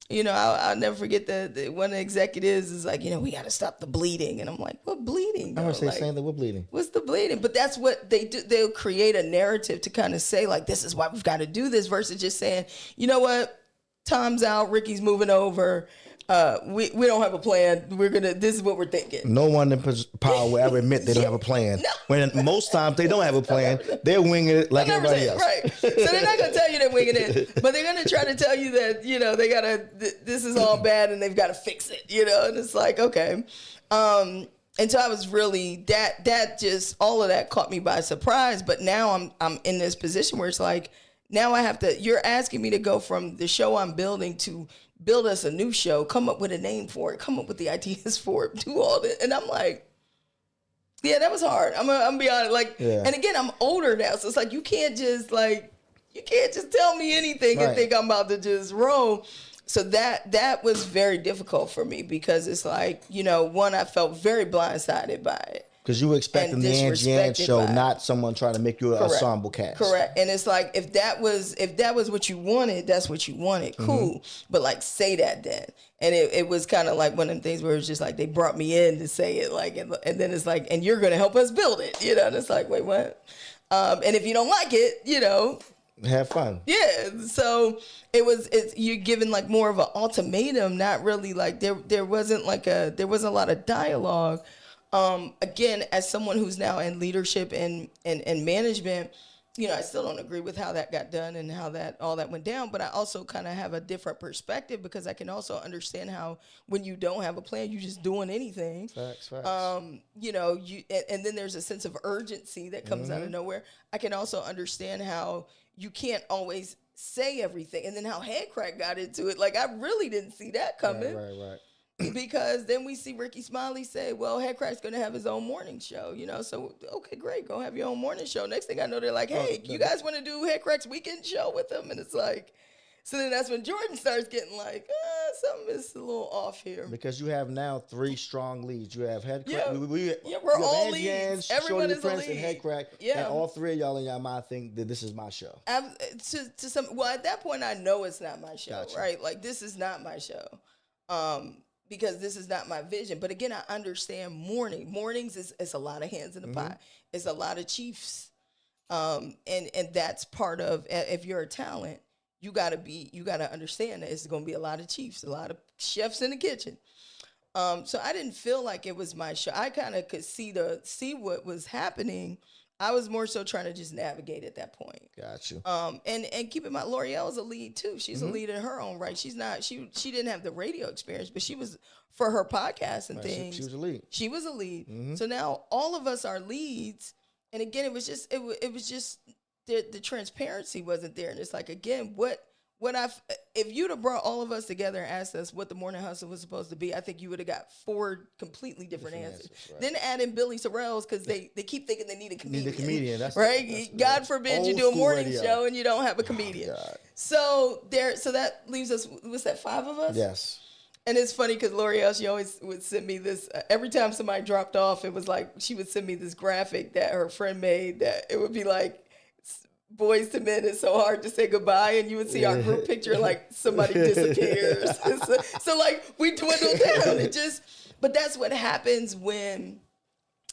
you know, I'll never forget the one of the executives is like, you know, we got to stop the bleeding, and I'm like, what bleeding? I was saying that we're bleeding. What's the bleeding? But that's what they do. They'll create a narrative to kind of say, like, this is why we've got to do this, versus just saying, you know what, Tom's out, Ricky's moving over. We don't have a plan. This is what we're thinking. No one in power will ever admit they don't have a plan. No. When most times they don't have a plan, they're winging it like everybody else. Right. So they're not going to tell you they're winging it, but they're going to try to tell you that, you know, this is all bad and they've got to fix it, you know, and it's like, okay. And so I was really, that just, all of that caught me by surprise. But now I'm in this position where it's like, now I have to, you're asking me to go from the show I'm building to build us a new show, come up with a name for it, come up with the ideas for it, do all this. And I'm like, yeah, that was hard. I'm gonna be honest. Like, yeah. And again, I'm older now. So it's like, you can't just tell me anything and think I'm about to just roll. So that was very difficult for me, because it's like, you know, one, I felt very blindsided by it. Because you were expecting the Angie Ange show, not someone trying to make you an ensemble cast. Correct. And it's like, if that was what you wanted, that's what you wanted. Cool. Mm-hmm. But like, say that then. And it was kind of like one of them things where it was just like, they brought me in to say it, like, and then it's like, and you're going to help us build it, you know? And it's like, wait, what? And if you don't like it, you know, have fun. Yeah. So you're given like more of an ultimatum, not really like there wasn't a lot of dialogue. Again, as someone who's now in leadership and management, you know, I still don't agree with how that got done and how all that went down. But I also kind of have a different perspective, because I can also understand how when you don't have a plan, you're just doing anything. Facts. You know, and then there's a sense of urgency that comes out of nowhere. I can also understand how you can't always say everything, and then how Headcrack got into it. Like, I really didn't see that coming. Right. Because then we see Ricky Smiley say, well, Headcrack's going to have his own morning show, you know? So, okay, great. Go have your own morning show. Next thing I know, they're like, hey, you guys want to do Headcrack's weekend show with him? And it's like, so then that's when Jordan starts getting like, something is a little off here. Because you have now 3 strong leads. You have Headcrack. Yeah, we're all Angie leads. Ange, Everyone is Prince, a lead. and Headcrack. Yeah. And all 3 of y'all in your mind think that this is my show. Well, at that point, I know it's not my show, gotcha. Right? Like, this is not my show. Because this is not my vision. But again, I understand mornings is a lot of hands in the pot. It's a lot of chiefs. And that's part of, if you're a talent, you gotta understand that it's gonna be a lot of chiefs, a lot of chefs in the kitchen. So I didn't feel like it was my show. I kind of could see what was happening. I was more so trying to just navigate at that point. Got you. And keep in mind, L'Oreal is a lead too. She's a lead in her own right. She's not. She didn't have the radio experience, but she was, for her podcast and things. She was a lead. She was a lead. So now all of us are leads. And again, it was just the transparency wasn't there. And it's like, again, if you'd have brought all of us together and asked us what the morning hustle was supposed to be, I think you would have got 4 completely different answers. Right. Then add in Billy Sorrells, because they keep thinking they need a comedian. That's right. God forbid you do a morning show and you don't have a comedian. So that leaves us. Was that 5 of us? Yes. And it's funny because L'Oreal, she always would send me this. Every time somebody dropped off, it was like she would send me this graphic that her friend made that it would be like, Boys to Men, it's so hard to say goodbye. And you would see our group picture like somebody disappears. so like we dwindled down. But that's what happens when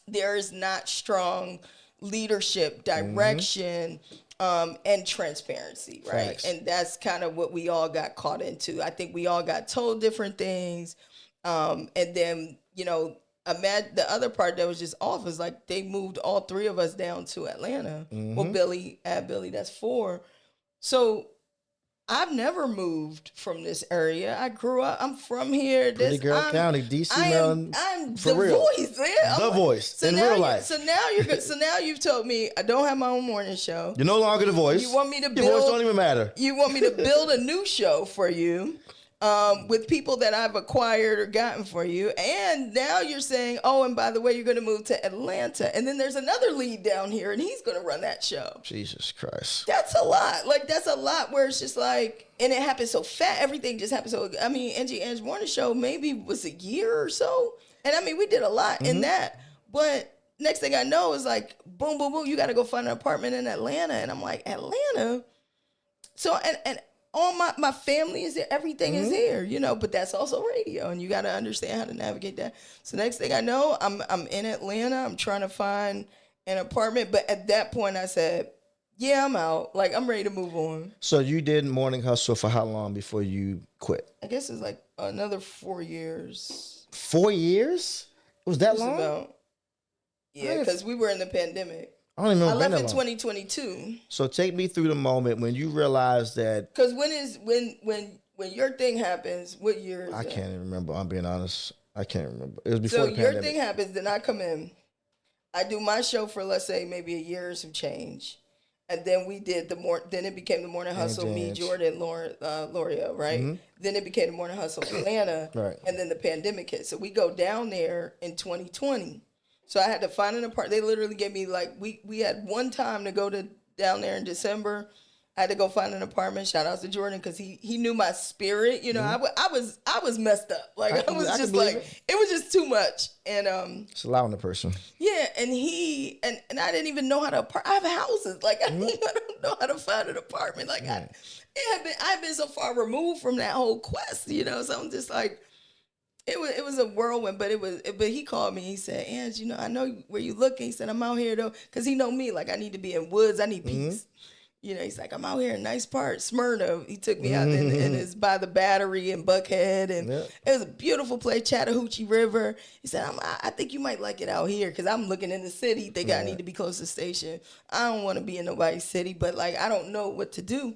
there is not strong leadership, direction, and transparency, right? Facts. And that's kind of what we all got caught into. I think we all got told different things. And then, imagine the other part that was just off is like they moved all three of us down to Atlanta. Well, Billy, that's 4. So I've never moved from this area. I grew up. I'm from here. Pretty Girl County, DC, Maryland. I'm for the real. voice. Yeah, the voice in real life. So now you're good. So now you've told me I don't have my own morning show. You're no longer the voice. You want me to build? Your voice don't even matter. You want me to build a new show for you, with people that I've acquired or gotten for you, and now you're saying, oh, and by the way, you're going to move to Atlanta, and then there's another lead down here, and he's going to run that show. Jesus Christ, that's a lot. Like that's a lot. Where it's just like, and it happened so fast. Everything just happened so. I mean, Angie Ange morning show maybe was a year or so, and I mean we did a lot in that. But next thing I know is like, boom, boom, boom. You got to go find an apartment in Atlanta, and I'm like, Atlanta. So and all my family is there. Everything is here, but that's also radio, and you got to understand how to navigate that. So next thing I know, I'm in Atlanta. I'm trying to find an apartment. But at that point I said, yeah, I'm out. Like, I'm ready to move on. So you did Morning Hustle for how long before you quit? I guess it's like another 4 years. 4 years? It was that long? Yeah, because we were in the pandemic. I don't even know. I left in 2022. So take me through the moment when you realized that. Because when your thing happens, what year is I it? can't even remember. I'm being honest. I can't remember. It was before the pandemic. So your thing happens, then I come in. I do my show for, let's say, maybe a year or some change. And then we did then it became the Morning Hustle, me, Jordan, L'Oreal, right? Mm-hmm. Then it became the Morning Hustle Atlanta. Right. And then the pandemic hit. So we go down there in 2020. So I had to find an apartment. They literally gave me we had one time to go down there in December. I had to go find an apartment. Shout out to Jordan because he knew my spirit. I was messed up. Like I was just like it was just too much. And it's allowing the person. Yeah, and and I didn't even know how to I have houses. Like I don't know how to find an apartment. Like I've been so far removed from that whole quest. So I'm just like. It was a whirlwind, but he called me. He said, Ange, I know where you looking. He said, I'm out here though, because he know me. Like I need to be in woods. I need peace. He's like, I'm out here in a nice part, Smyrna. He took me out and it's by the Battery in Buckhead, and it was a beautiful place, Chattahoochee River. He said, I think you might like it out here because I'm looking in the city. Think I need to be close to the station. I don't want to be in nobody's city, but like I don't know what to do.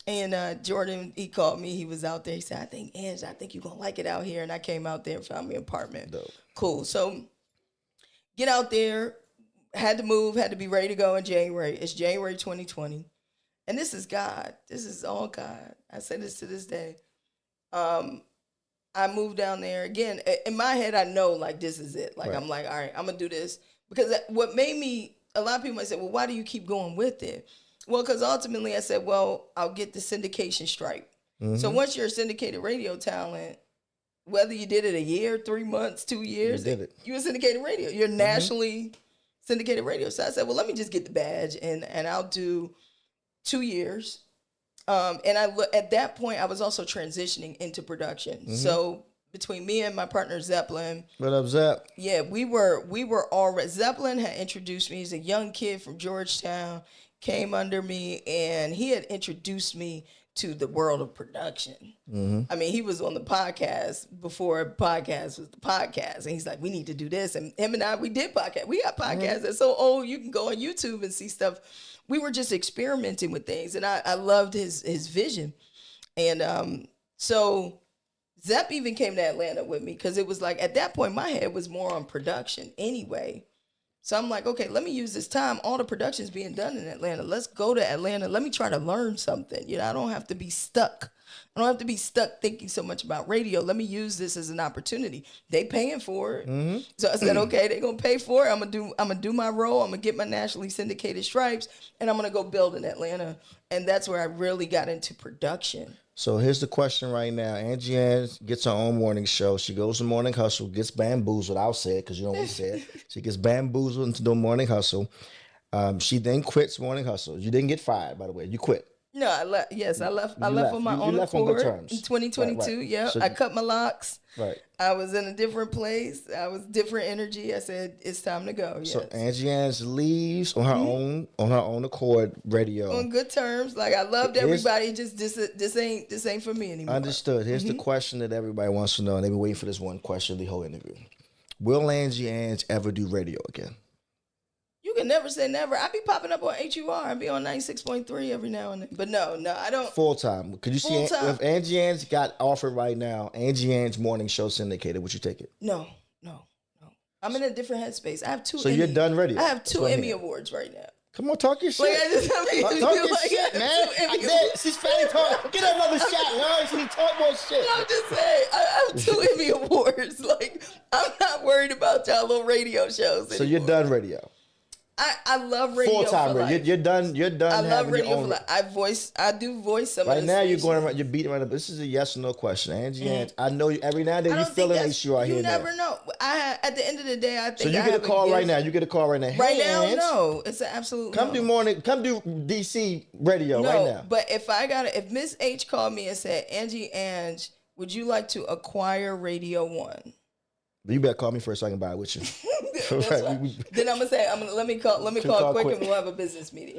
And Jordan, he called me. He was out there. He said, I think you're going to like it out here. And I came out there and found me an apartment. Dope. Cool. So get out there. Had to move. Had to be ready to go in January. It's January 2020. And this is God. This is all God. I say this to this day. I moved down there. Again, in my head, I know, like, this is it. Like, right. I'm like, all right, I'm going to do this. Because what made me, a lot of people might say, well, why do you keep going with it? Well, because ultimately I said, well, I'll get the syndication stripe. Mm-hmm. So once you're a syndicated radio talent, whether you did it a year, 3 months, 2 years, you're a syndicated radio. You're nationally syndicated radio. So I said, well, let me just get the badge and I'll do 2 years. And at that point, I was also transitioning into production. Mm-hmm. So between me and my partner Zeppelin. What up, Zepp? Yeah, we were already. Zeppelin had introduced me. He's a young kid from Georgetown. Came under me, and he had introduced me to the world of production. Mm-hmm. I mean, he was on the podcast before podcast was the podcast, and he's like, we need to do this. And him and I, we did podcast. We got podcasts that's so old, you can go on YouTube and see stuff. We were just experimenting with things, and I loved his vision. And so Zepp even came to Atlanta with me because it was like, at that point, my head was more on production anyway. So I'm like, okay, let me use this time. All the production's being done in Atlanta. Let's go to Atlanta. Let me try to learn something. I don't have to be stuck. I don't have to be stuck thinking so much about radio. Let me use this as an opportunity. They paying for it. Mm-hmm. So I said, okay, they're going to pay for it. I'm going to do my role. I'm going to get my nationally syndicated stripes, and I'm going to go build in Atlanta. And that's where I really got into production. So here's the question right now. Angie Ange gets her own morning show. She goes to Morning Hustle, gets bamboozled. I'll say it because you don't want to say it. She gets bamboozled into the Morning Hustle. She then quits Morning Hustle. You didn't get fired, by the way. You quit. No, I left. Yes, I left. I You left left. on my You own left on good accord terms. in 2022. Right. Yeah, So I cut my locks. Right. I was in a different place. I was different energy. I said it's time to go. Yes. So Angie Ange leaves on her own accord radio. On good terms. Like I loved everybody. Just this ain't for me anymore. Understood. Here's the question that everybody wants to know, and they've been waiting for this one question the whole interview. Will Angie Ange ever do radio again? You can never say never. I be popping up on HUR. I be on 96.3 every now and then. But no, I don't. Full time. Could you see if Angie Ange got offered right now, Angie Ange morning show syndicated, would you take it? No. I'm in a different headspace. I have two. So you're done radio. I have two Emmy awards right now. Come on, talk your shit. Talk your shit, man. She's fatty talk. Get another shot, yo. She talk more shit. I'm just saying, I have two Emmy awards. Like, I'm not worried about y'all little radio shows anymore. So you're done radio. I love radio. Full-time radio. You're done. I love radio for life. I do voice some of the Right now, stations. you're going around. You're beating around. This is a yes or no question, Angie. Ange, I know you, every now and then you feel it. HUR here. You never know. At the end of the day, I think. So you get a call right now. You get a call right now. Right hey, now, Ange, no. It's an absolute. Come do morning. Come do DC radio right now. But if Miss H called me and said, Angie Ange, would you like to acquire Radio One? But you better call me first so I can buy it with you. Then I'm gonna say, let me call quick and we'll have a business meeting.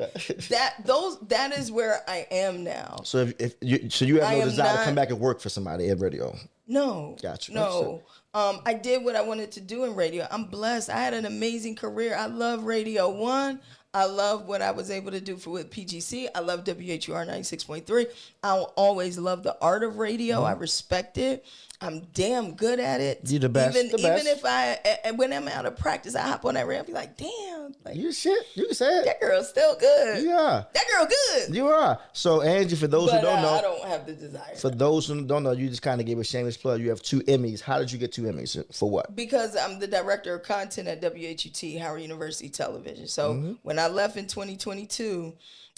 That is where I am now. So if you have no desire to come back and work for somebody in radio. No. Gotcha. No. I did what I wanted to do in radio. I'm blessed. I had an amazing career. I love Radio One. I love what I was able to do with PGC. I love WHUR 96.3. I'll always love the art of radio. I respect it. I'm damn good at it. You're the best. Even if when I'm out of practice, I hop on that radio. I'll be like, damn. Like, you shit. You can say it. That girl's still good. You are. That girl good. You are. So, Angie, for those who don't know. I don't have the desire. For those who don't know, you just kind of gave a shameless plug. You have 2 Emmys. How did you get 2 Emmys? For what? Because I'm the director of content at WHUT, Howard University Television. So, when I left in 2022,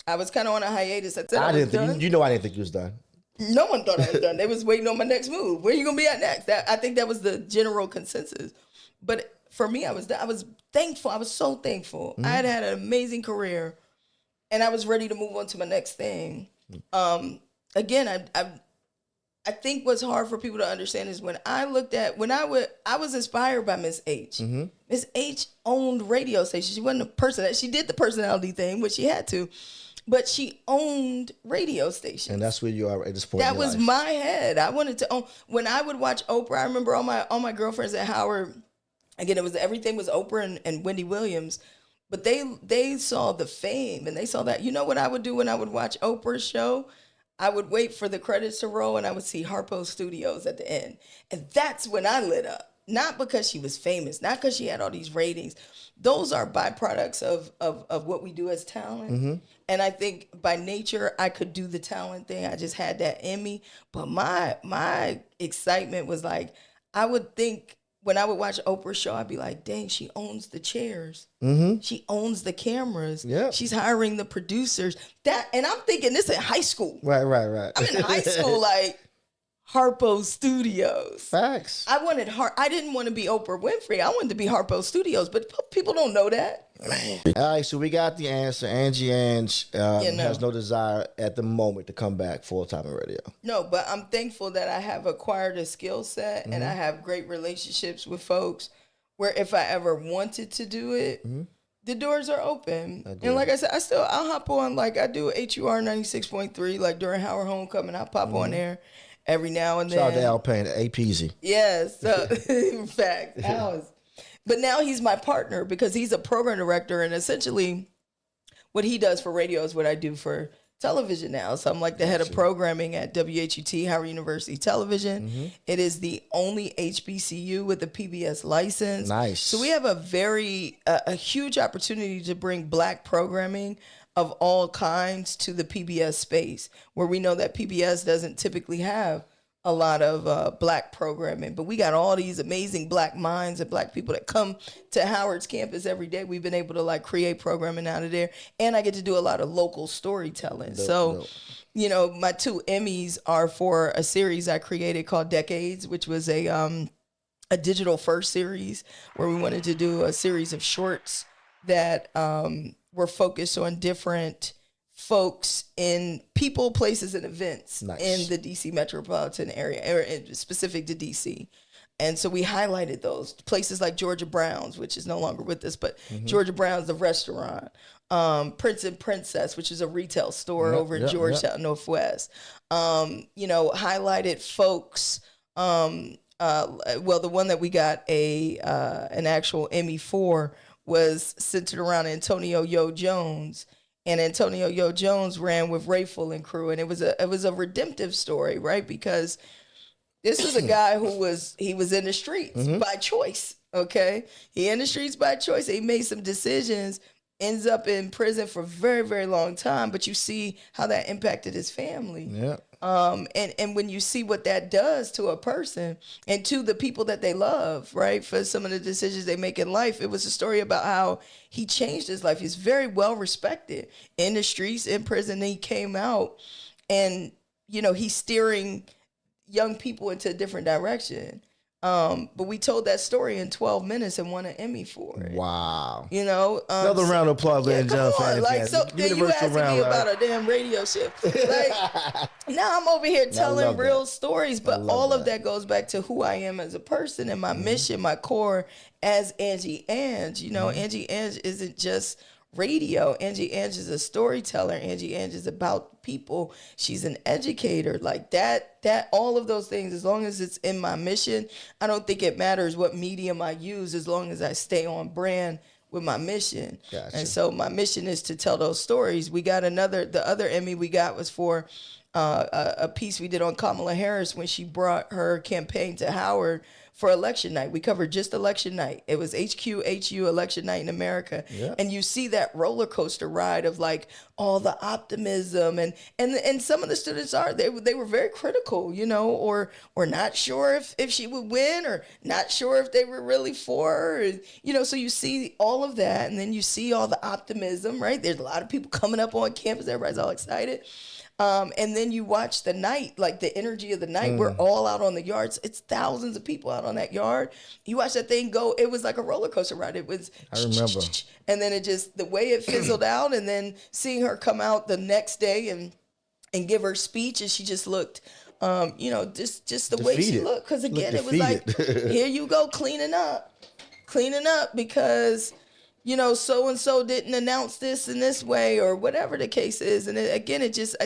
I was kind of on a hiatus. I said I didn't think I didn't think you was done. No one thought I was done. They was waiting on my next move. Where you gonna be at next? I think that was the general consensus. But for me, I was thankful. I was so thankful. I had an amazing career, and I was ready to move on to my next thing. Again, I think what's hard for people to understand is I was inspired by Miss H. Miss H owned radio stations. She wasn't a person she did the personality thing, which she had to. But she owned radio stations. And that's where you are at this point. That was my head. I wanted to own. When I would watch Oprah, I remember all my girlfriends at Howard, again, everything was Oprah and Wendy Williams. But they saw the fame and they saw that. You know what I would do when I would watch Oprah's show? I would wait for the credits to roll and I would see Harpo Studios at the end. And that's when I lit up. Not because she was famous, not because she had all these ratings. Those are byproducts of what we do as talent. And I think by nature, I could do the talent thing. I just had that in me. But my excitement was like, I would think when I would watch Oprah's show, I'd be like, dang, she owns the chairs. She owns the cameras. She's hiring the producers. And I'm thinking this in high school. Right. I'm in high school, like, Harpo Studios. Facts. I didn't want to be Oprah Winfrey. I wanted to be Harpo Studios, but people don't know that. All right, so we got the answer. Angie Ange has no desire at the moment to come back full-time in radio. No, but I'm thankful that I have acquired a skill set and I have great relationships with folks where if I ever wanted to do it, the doors are open. And like I said, I'll hop on, like I do HUR 96.3, like during Howard Homecoming, I'll pop on there every now and then. Shout out to Al Payne, APZ. Yes, so, in fact, but now he's my partner because he's a program director, and essentially what he does for radio is what I do for television now. So I'm like the head of programming at WHUT, Howard University Television. It is the only HBCU with a PBS license. Nice. So we have a huge opportunity to bring Black programming of all kinds to the PBS space, where we know that PBS doesn't typically have a lot of black programming, but we got all these amazing black minds and black people that come to Howard's campus every day. We've been able to like create programming out of there, and I get to do a lot of local storytelling. So, you know, my 2 Emmys are for a series I created called Decades, which was a digital first series where we wanted to do a series of shorts that were focused on different folks in people, places, and events in the DC metropolitan area, or specific to DC. And so we highlighted those places like Georgia Brown's, which is no longer with us, but Georgia Brown's, the restaurant, Prince and Princess, which is a retail store over in Georgetown, Northwest. You know, highlighted folks. Well, the one that we got an actual Emmy for was centered around Antonio Yo Jones. And Antonio Yo Jones ran with Rayful and crew, and it was a redemptive story, right? Because this is a guy who was in the streets by choice. Okay, he in the streets by choice. He made some decisions, ends up in prison for a very, very long time. But you see how that impacted his family. Yeah. And when you see what that does to a person and to the people that they love, right, for some of the decisions they make in life, it was a story about how he changed his life. He's very well respected in the streets, in prison. Then he came out and, you know, he's steering young people into a different direction. But we told that story in 12 minutes and won an Emmy for it. Wow. You know, another round of applause, ladies and gentlemen. Like, so then you asking me about a damn radio show. Like, now I'm over here telling real stories, but all of that goes back to who I am as a person and my mission, my core as Angie Ange. You know, Angie Ange isn't just radio. Angie Ange is a storyteller. Angie Ange is about people. She's an educator. Like that all of those things, as long as it's in my mission, I don't think it matters what medium I use as long as I stay on brand with my mission. Gotcha. And so my mission is to tell those stories. We got the other Emmy we got was for a piece we did on Kamala Harris when she brought her campaign to Howard for election night. We covered just election night. It was HQ election night in America. Yeah. And you see that roller coaster ride of like all the optimism and some of the students they were very critical, you know, or not sure if she would win or not sure if they were really for her. You know, so you see all of that and then you see all the optimism, right? There's a lot of people coming up on campus. Everybody's all excited. And then you watch the night, like the energy of the night. We're all out on the yards. It's thousands of people out on that yard. You watch that thing go. It was like a roller coaster ride. It was. I remember. And then it just, the way it fizzled out, and then seeing her come out the next day and give her speech, and she just looked, you know, just the defeated way she looked. Because again, it was like, here you go cleaning up because, you know, so-and-so didn't announce this in this way or whatever the case is. And I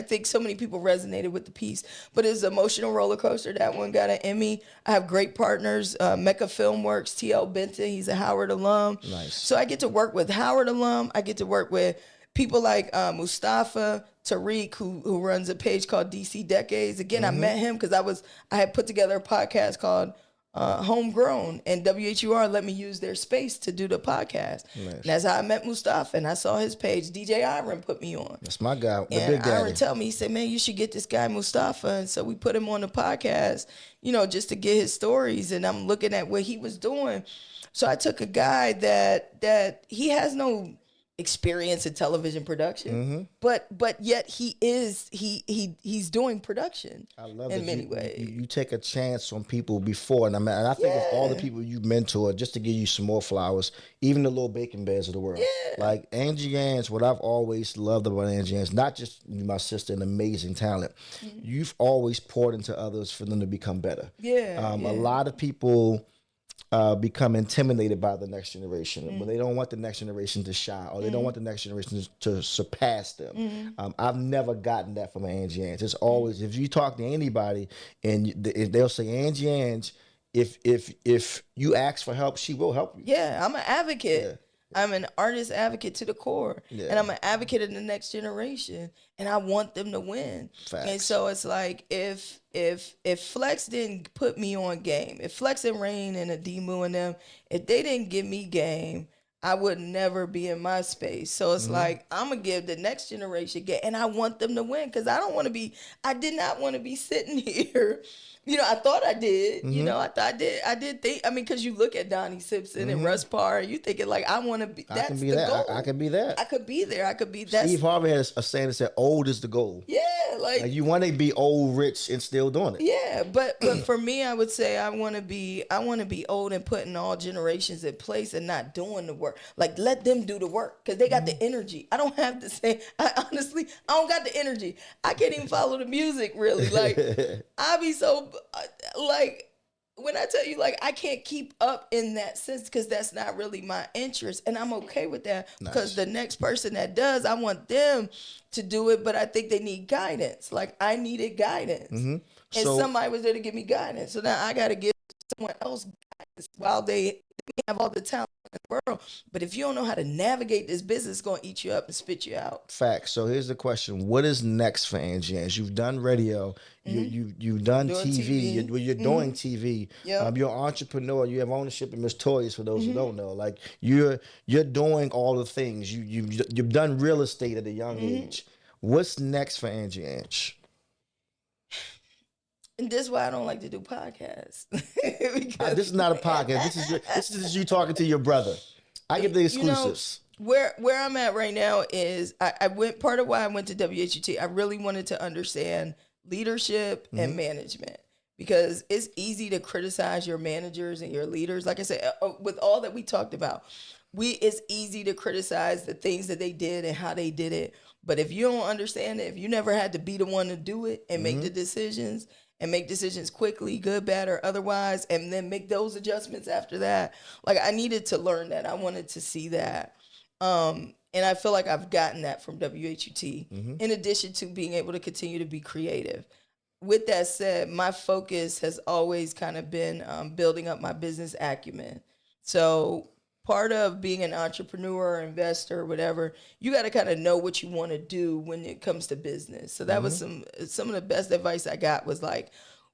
think so many people resonated with the piece. But it's an emotional roller coaster. That one got an Emmy. I have great partners, Mecca Filmworks, T.L. Benton. He's a Howard alum. Nice. So I get to work with Howard alum. I get to work with people like Mustafa Tariq, who runs a page called DC Decades. Again, I met him because I had put together a podcast called Homegrown, and WHUR let me use their space to do the podcast. Nice. And that's how I met Mustafa, and I saw his page. DJ Iron put me on. That's my guy, the and big daddy. Iron tell me, he said, man, you should get this guy Mustafa. And so we put him on the podcast, you know, just to get his stories. And I'm looking at what he was doing. So I took a guy that he has no experience in television production, but yet he's doing production. I love in many ways. You take a chance on people before, and I think of all the people you mentor, just to give you some more flowers, even the little bacon bears of the world. Yeah. Like Angie Ange, what I've always loved about Angie Ange, not just my sister, an amazing talent. You've always poured into others for them to become better. A lot of people become intimidated by the next generation, but they don't want the next generation to shine, or they don't want the next generation to surpass them. I've never gotten that from Angie Ange. It's always, if you talk to anybody and they'll say Angie Ange, if you ask for help, she will help you. Yeah, I'm an advocate. Yeah. I'm an artist advocate to the core, and I'm an advocate of the next generation, and I want them to win. Facts. And so it's like, if Flex didn't put me on game, if Flex and Rain and Adimu and them, if they didn't give me game, I would never be in my space. So it's like, I'm going to give the next generation, and I want them to win, because I did not want to be sitting here. I thought I did. I did think, because you look at Donnie Simpson and Russ Parr, you thinking like, I want to be, that's the goal. I can be that. I could be there. I could be that. Steve Harvey has a saying that said, old is the goal. Yeah. Like you want to be old, rich, and still doing it. Yeah. But for me, I would say I want to be old and putting all generations in place and not doing the work. Like, let them do the work, because they got the energy. I don't have to say, I don't got the energy. I can't even follow the music really. Like, I be so, like, when I tell you, like, I can't keep up in that sense, because that's not really my interest. And I'm okay with that, because the next person that does, I want them to do it, but I think they need guidance. Like, I needed guidance. And somebody was there to give me guidance. So now I got to give someone else guidance while they have all the talent in the world. But if you don't know how to navigate this business, it's going to eat you up and spit you out. Facts. So here's the question. What is next for Angie Ange? You've done radio. You've done TV. You're doing TV. Yep. You're an entrepreneur. You have ownership in Miss Toys, for those who don't know. Like, you're doing all the things. You've done real estate at a young age. What's next for Angie Ange? And this is why I don't like to do podcasts. This is not a podcast. This is you talking to your brother. I get the exclusives. Where I'm at right now is part of why I went to WHUT. I really wanted to understand leadership and management, because it's easy to criticize your managers and your leaders. Like I said, with all that we talked about, it's easy to criticize the things that they did and how they did it. But if you don't understand it, if you never had to be the one to do it and make the decisions, and make decisions quickly, good, bad, or otherwise, and then make those adjustments after that. Like, I needed to learn that. I wanted to see that. And I feel like I've gotten that from WHUT, in addition to being able to continue to be creative. With that said, my focus has always kind of been building up my business acumen. So part of being an entrepreneur or investor or whatever, you got to kind of know what you want to do when it comes to business. So that was some of the best advice I got was like,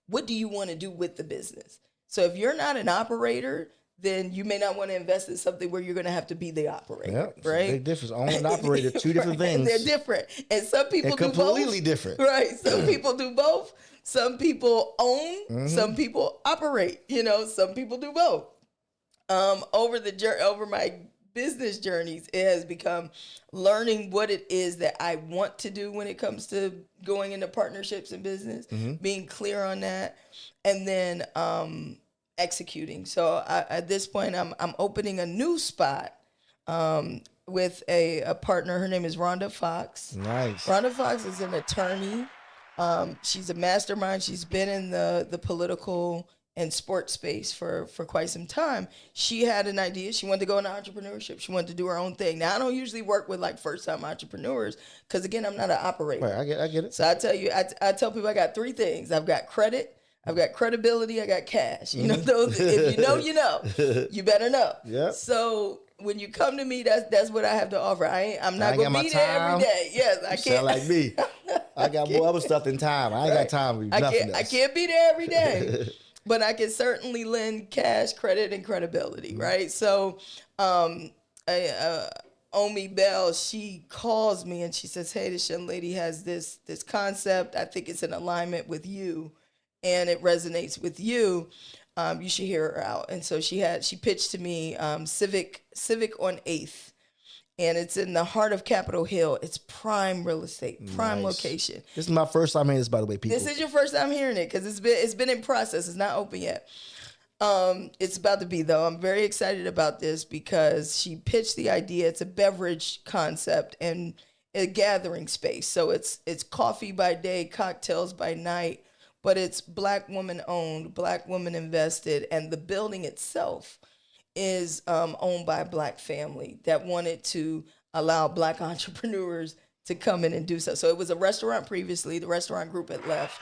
what do you want to do with the business? So if you're not an operator, then you may not want to invest in something where you're going to have to own, right? Big difference. Own and operator, two different things. And they're different. And some people do both. Completely different. Right. Some people do both. Some people own. Some people operate. Some people do both. Over my business journeys, it has become learning what it is that I want to do when it comes to going into partnerships and business, being clear on that, and then executing. So at this point, I'm opening a new spot with a partner. Her name is Rhonda Fox. Nice. Rhonda Fox is an attorney. She's a mastermind. She's been in the political and sports space for quite some time. She had an idea. She wanted to go into entrepreneurship. She wanted to do her own thing. Now, I don't usually work with like first-time entrepreneurs because, again, I'm not an operator. Right, I get it. So I tell you, I tell people I got three things. I've got credit, I've got credibility, I got cash. Those, if you know, you know. You better know. Yeah. So when you come to me, that's what I have to offer. I'm not going to be there every day. Yes, I can't. Sound like me. I got more other stuff than time. I ain't got time for nothing else. I can't be there every day. But I can certainly lend cash, credit, and credibility, right? So, Omi Bell, she calls me and she says, "Hey, this young lady has this concept. I think it's in alignment with you, and it resonates with you. You should hear her out." And so she pitched to me Civic on 8th. And it's in the heart of Capitol Hill. It's prime real estate, prime location. This is my first time hearing this, by the way, people. This is your first time hearing it because it's been in process. It's not open yet. It's about to be, though. I'm very excited about this because she pitched the idea. It's a beverage concept and a gathering space. So it's coffee by day, cocktails by night, but it's Black woman owned, Black woman invested, and the building itself is owned by a Black family that wanted to allow Black entrepreneurs to come in and do so. So it was a restaurant previously. The restaurant group had left,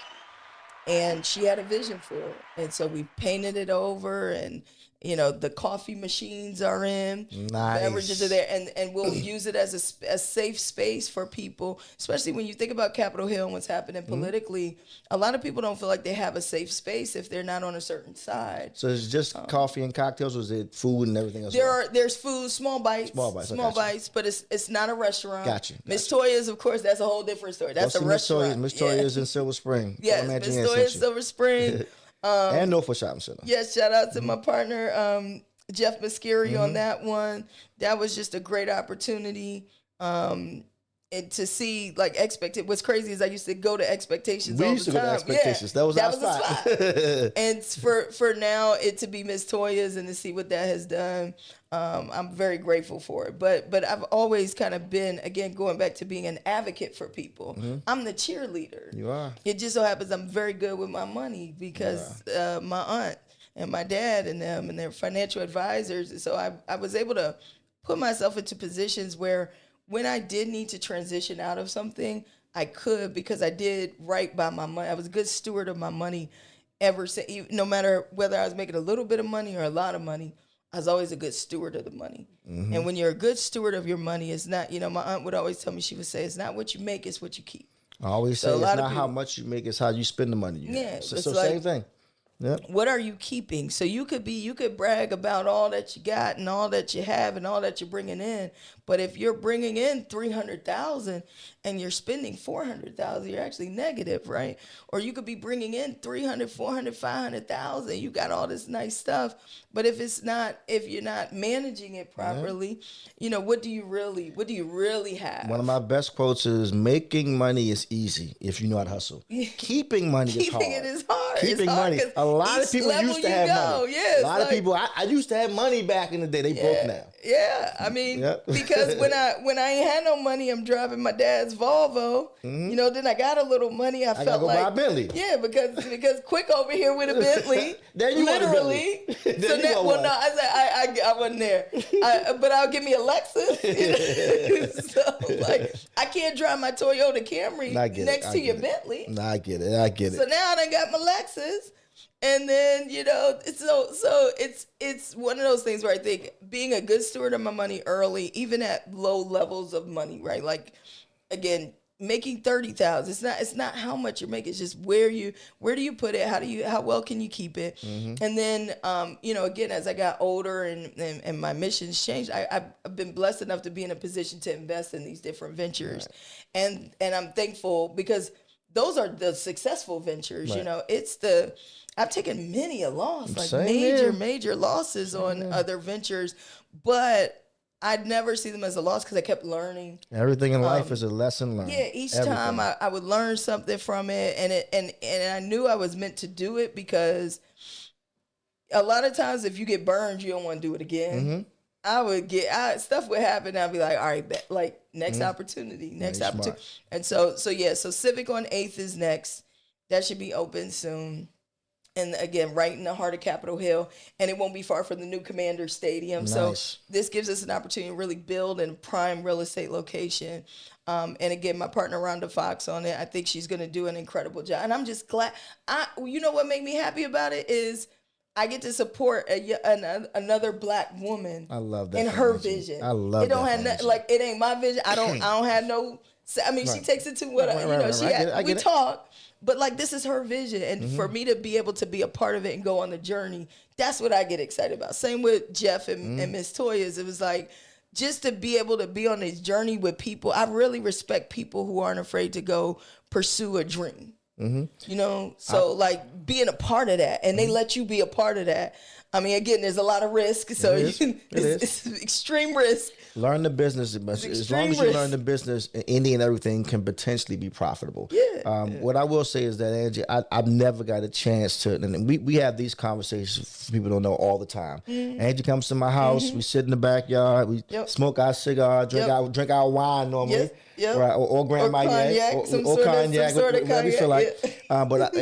and she had a vision for it. And so we painted it over, and The coffee machines are in. Nice. Beverages are there, and we'll use it as a safe space for people, especially when you think about Capitol Hill and what's happening politically. A lot of people don't feel like they have a safe space if they're not on a certain side. So it's just coffee and cocktails, or is it food and everything else? There's food, small bites, but it's not a restaurant. Gotcha. Miss Toya's, of course, that's a whole different story. That's a restaurant. Miss Toya's in Silver Spring. Yes, Miss Toya's Silver Spring. And Norfolk Shopping Center. Yes, shout out to my partner, Jeff Mascari on that one. That was just a great opportunity. And to see what's crazy is I used to go to Expectations all the time. We used to go to Expectations. Yeah, that was our spot. And for now it to be Miss Toya's and to see what that has done, I'm very grateful for it. But I've always kind of been, again, going back to being an advocate for people. I'm the cheerleader. You are. It just so happens I'm very good with my money because my aunt and my dad and them and their financial advisors. So I was able to put myself into positions where when I did need to transition out of something, I could, because I did right by my money. I was a good steward of my money ever since, no matter whether I was making a little bit of money or a lot of money. I was always a good steward of the money. And when you're a good steward of your money, it's not, my aunt would always tell me, she would say, it's not what you make, it's what you keep. I always say it's not how much you make, it's how you spend the money. So same thing. Yep. What are you keeping? So you could brag about all that you got and all that you have and all that you're bringing in. But if you're bringing in $300,000 and you're spending $400,000, you're actually negative, right? Or you could be bringing in $300,000, $400,000, $500,000. You got all this nice stuff, but if you're not managing it properly, what do you really have? One of my best quotes is, "Making money is easy if you know how to hustle. Keeping money is hard. Keeping it is hard. Keeping money. A lot of people used to have money. Yeah, a lot of people. I used to have money back in the day. They broke now. Yeah, I mean, because when I ain't had no money, I'm driving my dad's Volvo. Then I got a little money. I felt like, buy a Bentley. Yeah, because Quick over here with a Bentley. There you literally. So no, I wasn't there. But I'll give me a Lexus. So I can't drive my Toyota Camry next to your Bentley. No, I get it. So now I done got my Lexus. And then, so it's one of those things where I think being a good steward of my money early, even at low levels of money, right? Like, again, making $30,000, it's not how much you're making, it's just where do you put it? How well can you keep it? And then, again, as I got older and my missions changed, I've been blessed enough to be in a position to invest in these different ventures. Right. And I'm thankful because those are the successful ventures, right. I've taken many a loss, major losses on other ventures, but I'd never see them as a loss because I kept learning. Everything in life is a lesson learned. Yeah, each time I would learn something from it, and I knew I was meant to do it because a lot of times if you get burned, you don't want to do it again. Stuff would happen, and I'd be like, all right, like next opportunity. Smart. And so Civic on 8th is next. That should be open soon. And again, right in the heart of Capitol Hill, and it won't be far from the new Commander Stadium. Nice. So this gives us an opportunity to really build in a prime real estate location. And again, my partner Rhonda Fox on it. I think she's going to do an incredible job, and I'm just glad. What made me happy about it is I get to support another Black woman. I love that in her vision. I love it. It ain't my vision. I don't have no. I mean, she takes it to what we talk. But this is her vision, and for me to be able to be a part of it and go on the journey, that's what I get excited about. Same with Jeff and Miss Toya's. It was just to be able to be on this journey with people. I really respect people who aren't afraid to go pursue a dream. Being a part of that, and they let you be a part of that. I mean, again, there's a lot of risk, so it's extreme risk. Learn the business. As long as you learn the business, any and everything can potentially be profitable. What I will say is that, Angie, I've never got a chance to, and we have these conversations, people don't know, all the time. Angie comes to my house, we sit in the backyard, we smoke our cigar, drink our wine normally. Right, or Grand Marnier, or cognac, whatever you feel like. But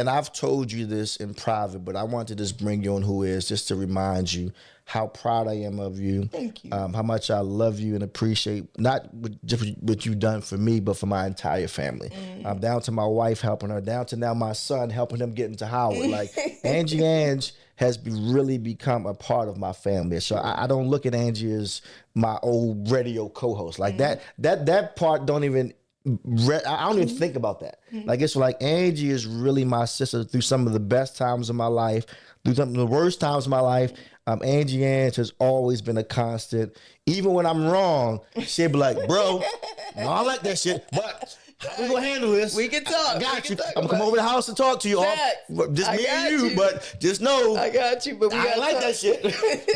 I've told you this in private, but I want to just bring you on who is, just to remind you how proud I am of you. Thank you. How much I love you and appreciate not just what you've done for me, but for my entire family. Down to my wife helping her, down to now my son helping him get into Howard. Like Angie Ange has really become a part of my family. So I don't look at Angie as my old radio co-host. Like that part don't even. I don't even think about that. Like it's like Angie is really my sister through some of the best times of my life, through some of the worst times of my life. Angie Ange has always been a constant. Even when I'm wrong, she'll be like, "Bro, no, I like that shit, but how we gonna handle this? We can talk. I got you. I'm gonna come over to the house and talk to you. Just me and you, but just know I got you. But I like that shit.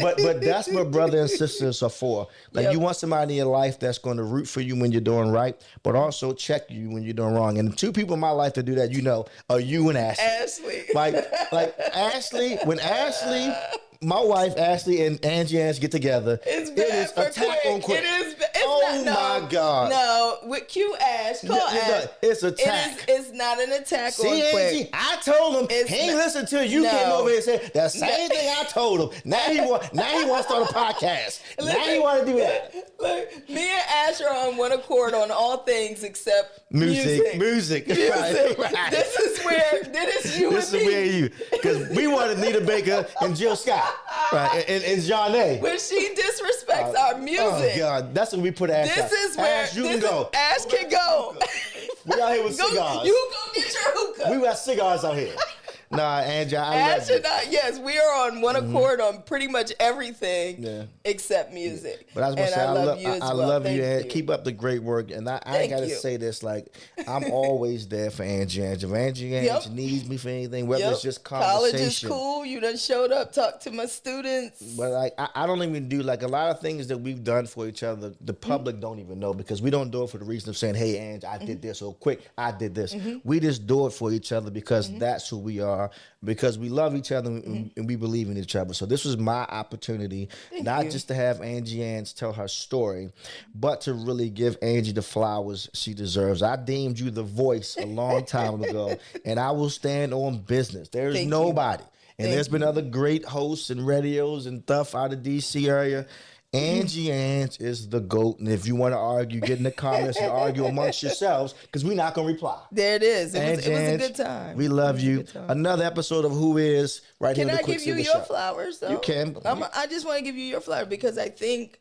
but that's what brother and sisters are for. Like you want somebody in your life that's going to root for you when you're doing right, but also check you when you're doing wrong. And the two people in my life that do that, are you and Ashley. Like Ashley, when Ashley, my wife Ashley and Angie Ange get together, it is attack on Quick. It is. My God. No, with Q Ash, call Ash. It's attack. It's not an attack on Angie, Quick. I told him he ain't listen to you came over here and said the same thing I told him. Now he want to start a podcast. Now he want to do that. Look, me and Ash are on one accord on all things except music. Right. This is where you This and is me. where you, because we wanted Nita Baker and Jill Scott, right, and Johnny. When she disrespects our music. Oh God, that's when we put Ash. This is where Ash, you can go. Ash can go. We out here with cigars. You go get your hookah. We got cigars out here. Nah, Angie, I love you. Yes, we are on one accord on pretty much everything except music. But I was gonna say, I love you as well. I love you, and you. keep up the great work. And I gotta say this, like, I'm always there for Angie Ange. If Angie Ange needs me for anything, whether it's just conversation. College is cool. You done showed up, talked to my students. But like, I don't even do like a lot of things that we've done for each other. The public don't even know because we don't do it for the reason of saying, "Hey, Ange, I did this," or "Quick, I did this." We just do it for each other because that's who we are. Because we love each other and we believe in each other. So this was my opportunity, not just to have Angie Ange tell her story, but to really give Angie the flowers she deserves. I deemed you the voice a long time ago, and I will stand on business. There's nobody. And there's been other great hosts and radios and stuff out of D.C. area. Angie Ange is the GOAT. And if you want to argue, get in the comments and argue amongst yourselves because we're not going to reply. There it is. It was a Ange, good time. We love you. Another episode of Who Is right here on the QuickSilva Show. Can I give you your flowers, though? You can. I just want to give you your flowers because I think,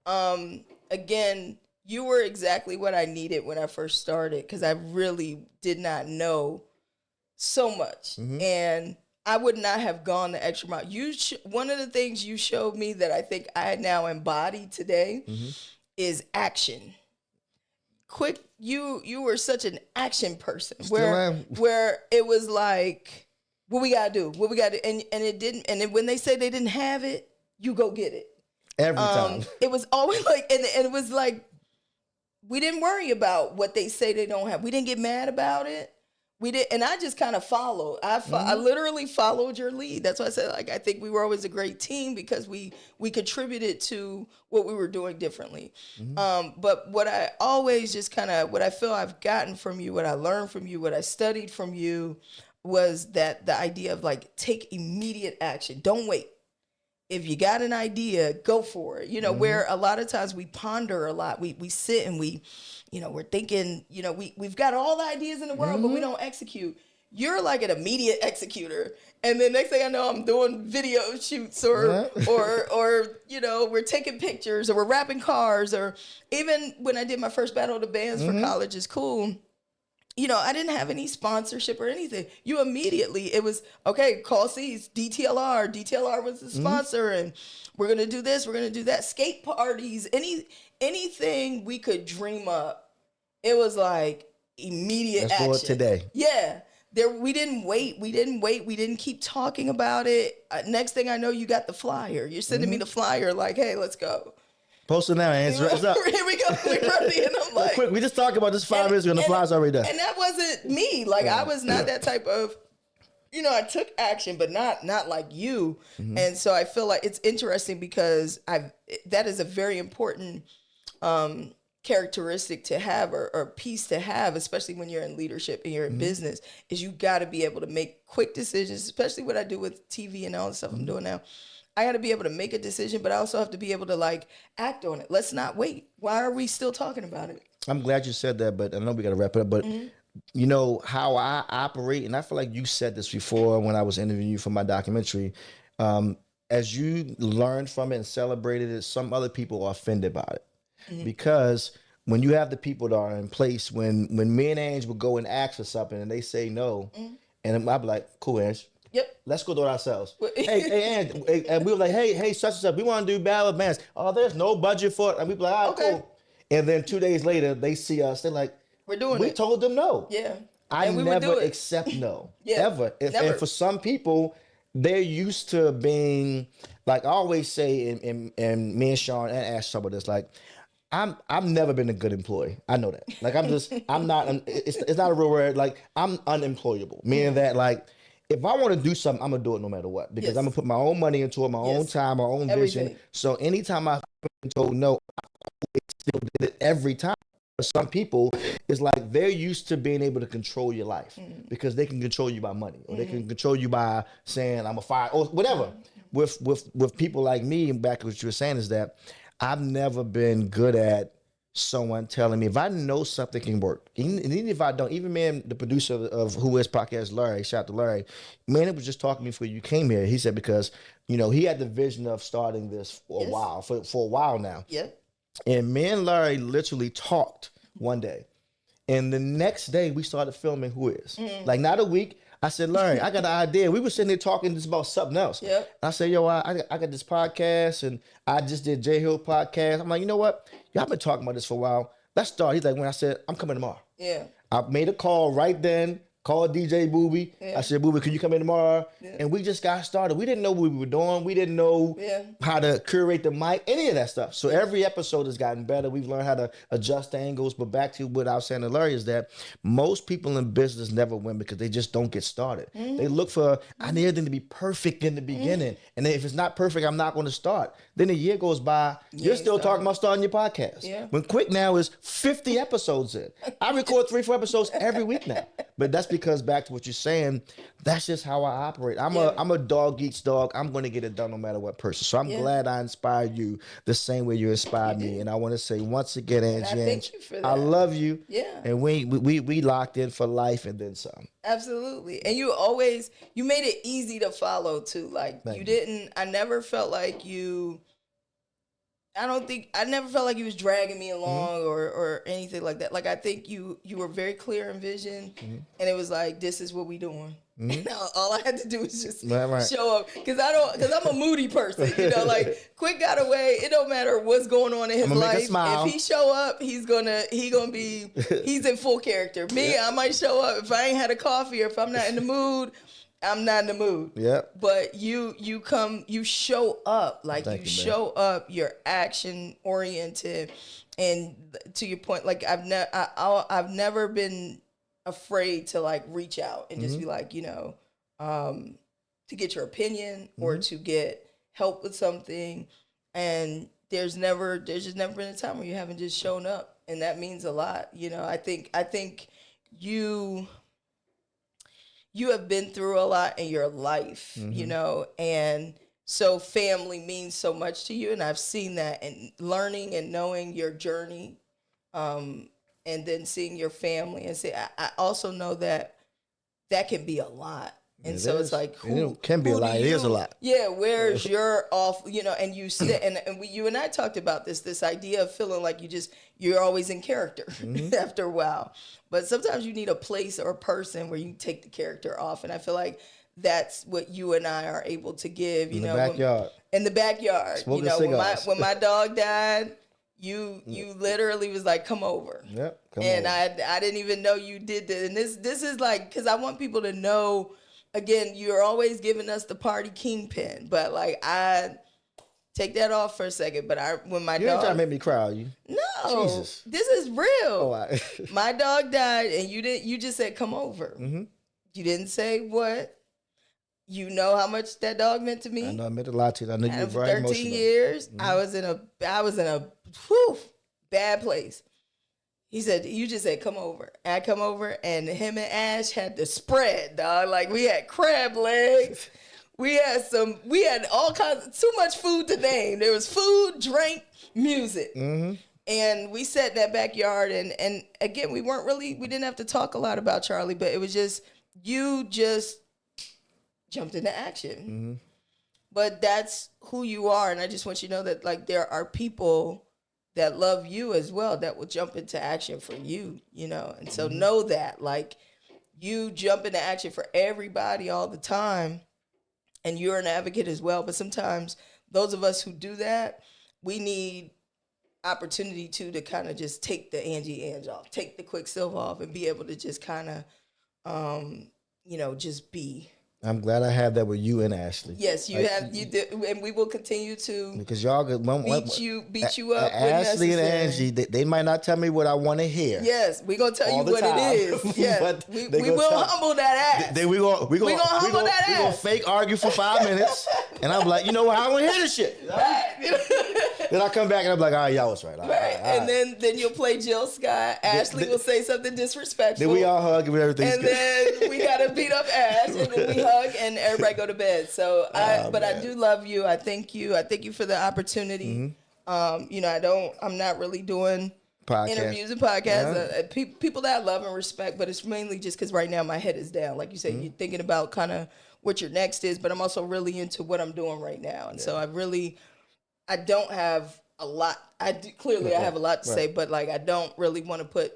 again, you were exactly what I needed when I first started because I really did not know so much. And I would not have gone the extra mile. One of the things you showed me that I think I now embody today is action. Quick, you were such an action person where it was like, what we gotta do, and it didn't. And then when they say they didn't have it, you go get it every time. It was always like, and it was like, we didn't worry about what they say they don't have. We didn't get mad about it. We did, and I just kind of followed. I literally followed your lead. That's why I said, like, I think we were always a great team because we contributed to what we were doing differently. But what I always just what I feel I've gotten from you, what I learned from you, what I studied from you, was that the idea of like take immediate action. Don't wait. If you got an idea, go for it. Where a lot of times we ponder a lot. We sit and we're thinking, we've got all the ideas in the world, but we don't execute. You're like an immediate executor. And then next thing I know, I'm doing video shoots or we're taking pictures or we're wrapping cars, or even when I did my first Battle of the Bands for College is Cool. I didn't have any sponsorship or anything. You immediately, it was, okay, call C's, DTLR. DTLR was the sponsor, and we're going to do this, we're going to do that. Skate parties, anything we could dream up. It was like immediate action. Let's do it today. Yeah. We didn't wait. We didn't keep talking about it. Next thing I know, you got the flyer. You're sending me the flyer like, hey, let's go. Post it now, Ange. It's up. Here we go. We're ready. And I'm like, quick, we just talked about this 5 minutes ago and the fly's already done. And that wasn't me. Like, I was not that type of, I took action, but not like you. And so I feel like it's interesting because that is a very important characteristic to have or piece to have, especially when you're in leadership and you're in business, is you got to be able to make quick decisions, especially what I do with TV and all the stuff I'm doing now. I got to be able to make a decision, but I also have to be able to like act on it. Let's not wait. Why are we still talking about it? I'm glad you said that, but I know we got to wrap it up. But you know how I operate, and I feel like you said this before when I was interviewing you for my documentary. As you learned from it and celebrated it, some other people are offended by it because when you have the people that are in place, when me and Ange would go and ask for something and they say no, and I'd be like, cool, Ange. Yep. Let's go do it ourselves. hey, Ange, and we were like, hey, such and such, we want to do battle of bands. Oh, there's no budget for it. And we be like, all right, cool. And then 2 days later, they see us. They're like, we're doing it. We told them no. Yeah. I never accept no. Ever. And for some people, they're used to being, like I always say, and me and Sean and Ash talk about this, like, I've never been a good employee. I know that. Like, I'm not, it's not a real word. Like, I'm unemployable. Meaning that, like, if I want to do something, I'm going to do it no matter what. Because I'm going to put my own money into it, my own time, my own vision. So anytime I've been told no, I still did it every time. For some people, it's like they're used to being able to control your life because they can control you by money or they can control you by saying I'm a fire or whatever. With people like me, and back to what you were saying, is that I've never been good at someone telling me if I know something can work, even if I don't. Even man, the producer of Who Is Podcast, Larry, shout out to Larry, man, it was just talking to me before you came here. He said because he had the vision of starting this for a while, for a while now. Yeah. And me and Larry literally talked one day. And the next day we started filming Who Is. Like not a week. I said, Larry, I got an idea. We were sitting there talking just about something else. Yep. I said, yo, I got this podcast and I just did J Hill podcast. I'm like, you know what? Y'all been talking about this for a while. Let's start. He's like, when I said, I'm coming tomorrow. Yeah. I made a call right then. Called DJ Booby. I said, Booby, can you come in tomorrow? And we just got started. We didn't know what we were doing. We didn't know how to curate the mic, any of that stuff. So every episode has gotten better. We've learned how to adjust angles. But back to what I was saying to Larry is that most people in business never win because they just don't get started. They look for, I need everything to be perfect in the beginning. And then if it's not perfect, I'm not going to start. Then a year goes by, you're still talking about starting your podcast. Yeah. When Quick now is 50 episodes in. I record 3-4 episodes every week now. But that's because back to what you're saying, that's just how I operate. I'm a dog eats dog. I'm going to get it done no matter what person. So I'm glad I inspired you the same way you inspired me. And I want to say once again, Angie Ange, I love you. Yeah. And we locked in for life and then some. Absolutely. And you made it easy to follow too. Like I never felt like you was dragging me along or anything like that. Like I think you were very clear in vision and it was like, this is what we doing. And all I had to do was just show up because I'm a moody person, like Quick got away. It don't matter what's going on in his life. If he show up, he's in full character. Me, I might show up if I ain't had a coffee or if I'm not in the mood. I'm not in the mood. Yeah. But you show up. Like you show up, you're action oriented. And to your point, like I've never been afraid to like reach out and just be like, to get your opinion or to get help with something. And there's just never been a time where you haven't just shown up. And that means a lot. I think you have been through a lot in your life, and so family means so much to you. And I've seen that and learning and knowing your journey, and then seeing your family and I also know that can be a lot. And so it's like, it can be a lot. It is a lot. Yeah. Where's your off, and you sit and you and I talked about this idea of feeling like you're always in character after a while. But sometimes you need a place or a person where you take the character off. And I feel like that's what you and I are able to give, in the backyard. In the backyard. Smoking cigars. When my dog died, you literally was like, come over. Yep. And I didn't even know you did that. And this is like, because I want people to know, again, you're always giving us the party kingpin. But like, I take that off for a second. But when my dog... You ain't trying to make me cry, are you? No. Jesus. This is real. My dog died and you just said, come over. You didn't say what. You know how much that dog meant to me. I know it meant a lot to you. I know you were very emotional. 13 years, I was in a bad place. He said, you just said, come over. And I come over and him and Ash had the spread, dog. Like we had crab legs. We had all kinds, too much food to name. There was food, drink, music. Mm-hmm. And we sat in that backyard, and again, we didn't have to talk a lot about Charlie, but it was just, you just jumped into action. Mm-hmm. But that's who you are, and I just want you to know that, like, there are people that love you as well that will jump into action for you, you know? And so know that, like, you jump into action for everybody all the time, and you're an advocate as well. But sometimes those of us who do that, we need opportunity to kind of just take the Angie Ange off, take the QuickSilva off, and be able to just kind of, just be. I'm glad I have that with you and Ashley. Yes, you did, and we will continue to because y'all beat you up. Ashley and Angie, they might not tell me what I want to hear. Yes, we're gonna tell you what it is. Yes, we will humble that ass. We gonna humble that ass. We gonna fake argue for 5 minutes, and I'm like, you know what? I don't want to hear this shit. Then I come back and I'm like, all right, y'all was right. All right. And then you'll play Jill Scott. Ashley will say something disrespectful. Then we all hug and everything's good. And then we gotta beat up Ash, and then we hug and everybody go to bed. So I do love you. I thank you. I thank you for the opportunity. Mm-hmm. I'm not really doing interviews and podcasts. People that I love and respect, but it's mainly just because right now my head is down. Like you said, you're thinking about kind of what your next is, but I'm also really into what I'm doing right now. And so I don't have a lot. I have a lot to say, but like I don't really want to put.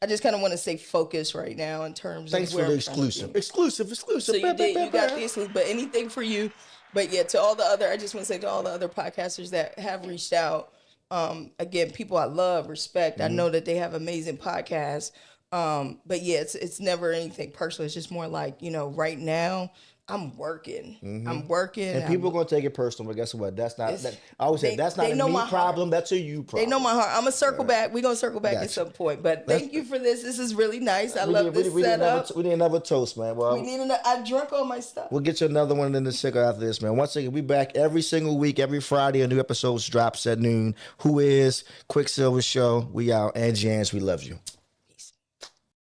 I just kind of want to stay focused right now in terms Thanks of where for the exclusive. So you got the exclusive, but anything for you. But yeah, I just want to say to all the other podcasters that have reached out, again, people I love, respect. Mm-hmm. I know that they have amazing podcasts. But yeah, it's never anything personal. It's just more like, right now, I'm working. Mm-hmm. I'm working. And people are going to take it personal, but guess what? That's not, I always say, that's not a me problem. That's a you problem. They know my heart. I'm going to circle back. We're going to circle back at some point. But thank you for this. This is really nice. I love this setup. We need another toast, man. Well, I drunk all my stuff. We'll get you another one in the cigar after this, man. Once again, we back every single week, every Friday. A new episode drops at noon. Who is QuickSilva Show? We out. Angie Ange, we love you.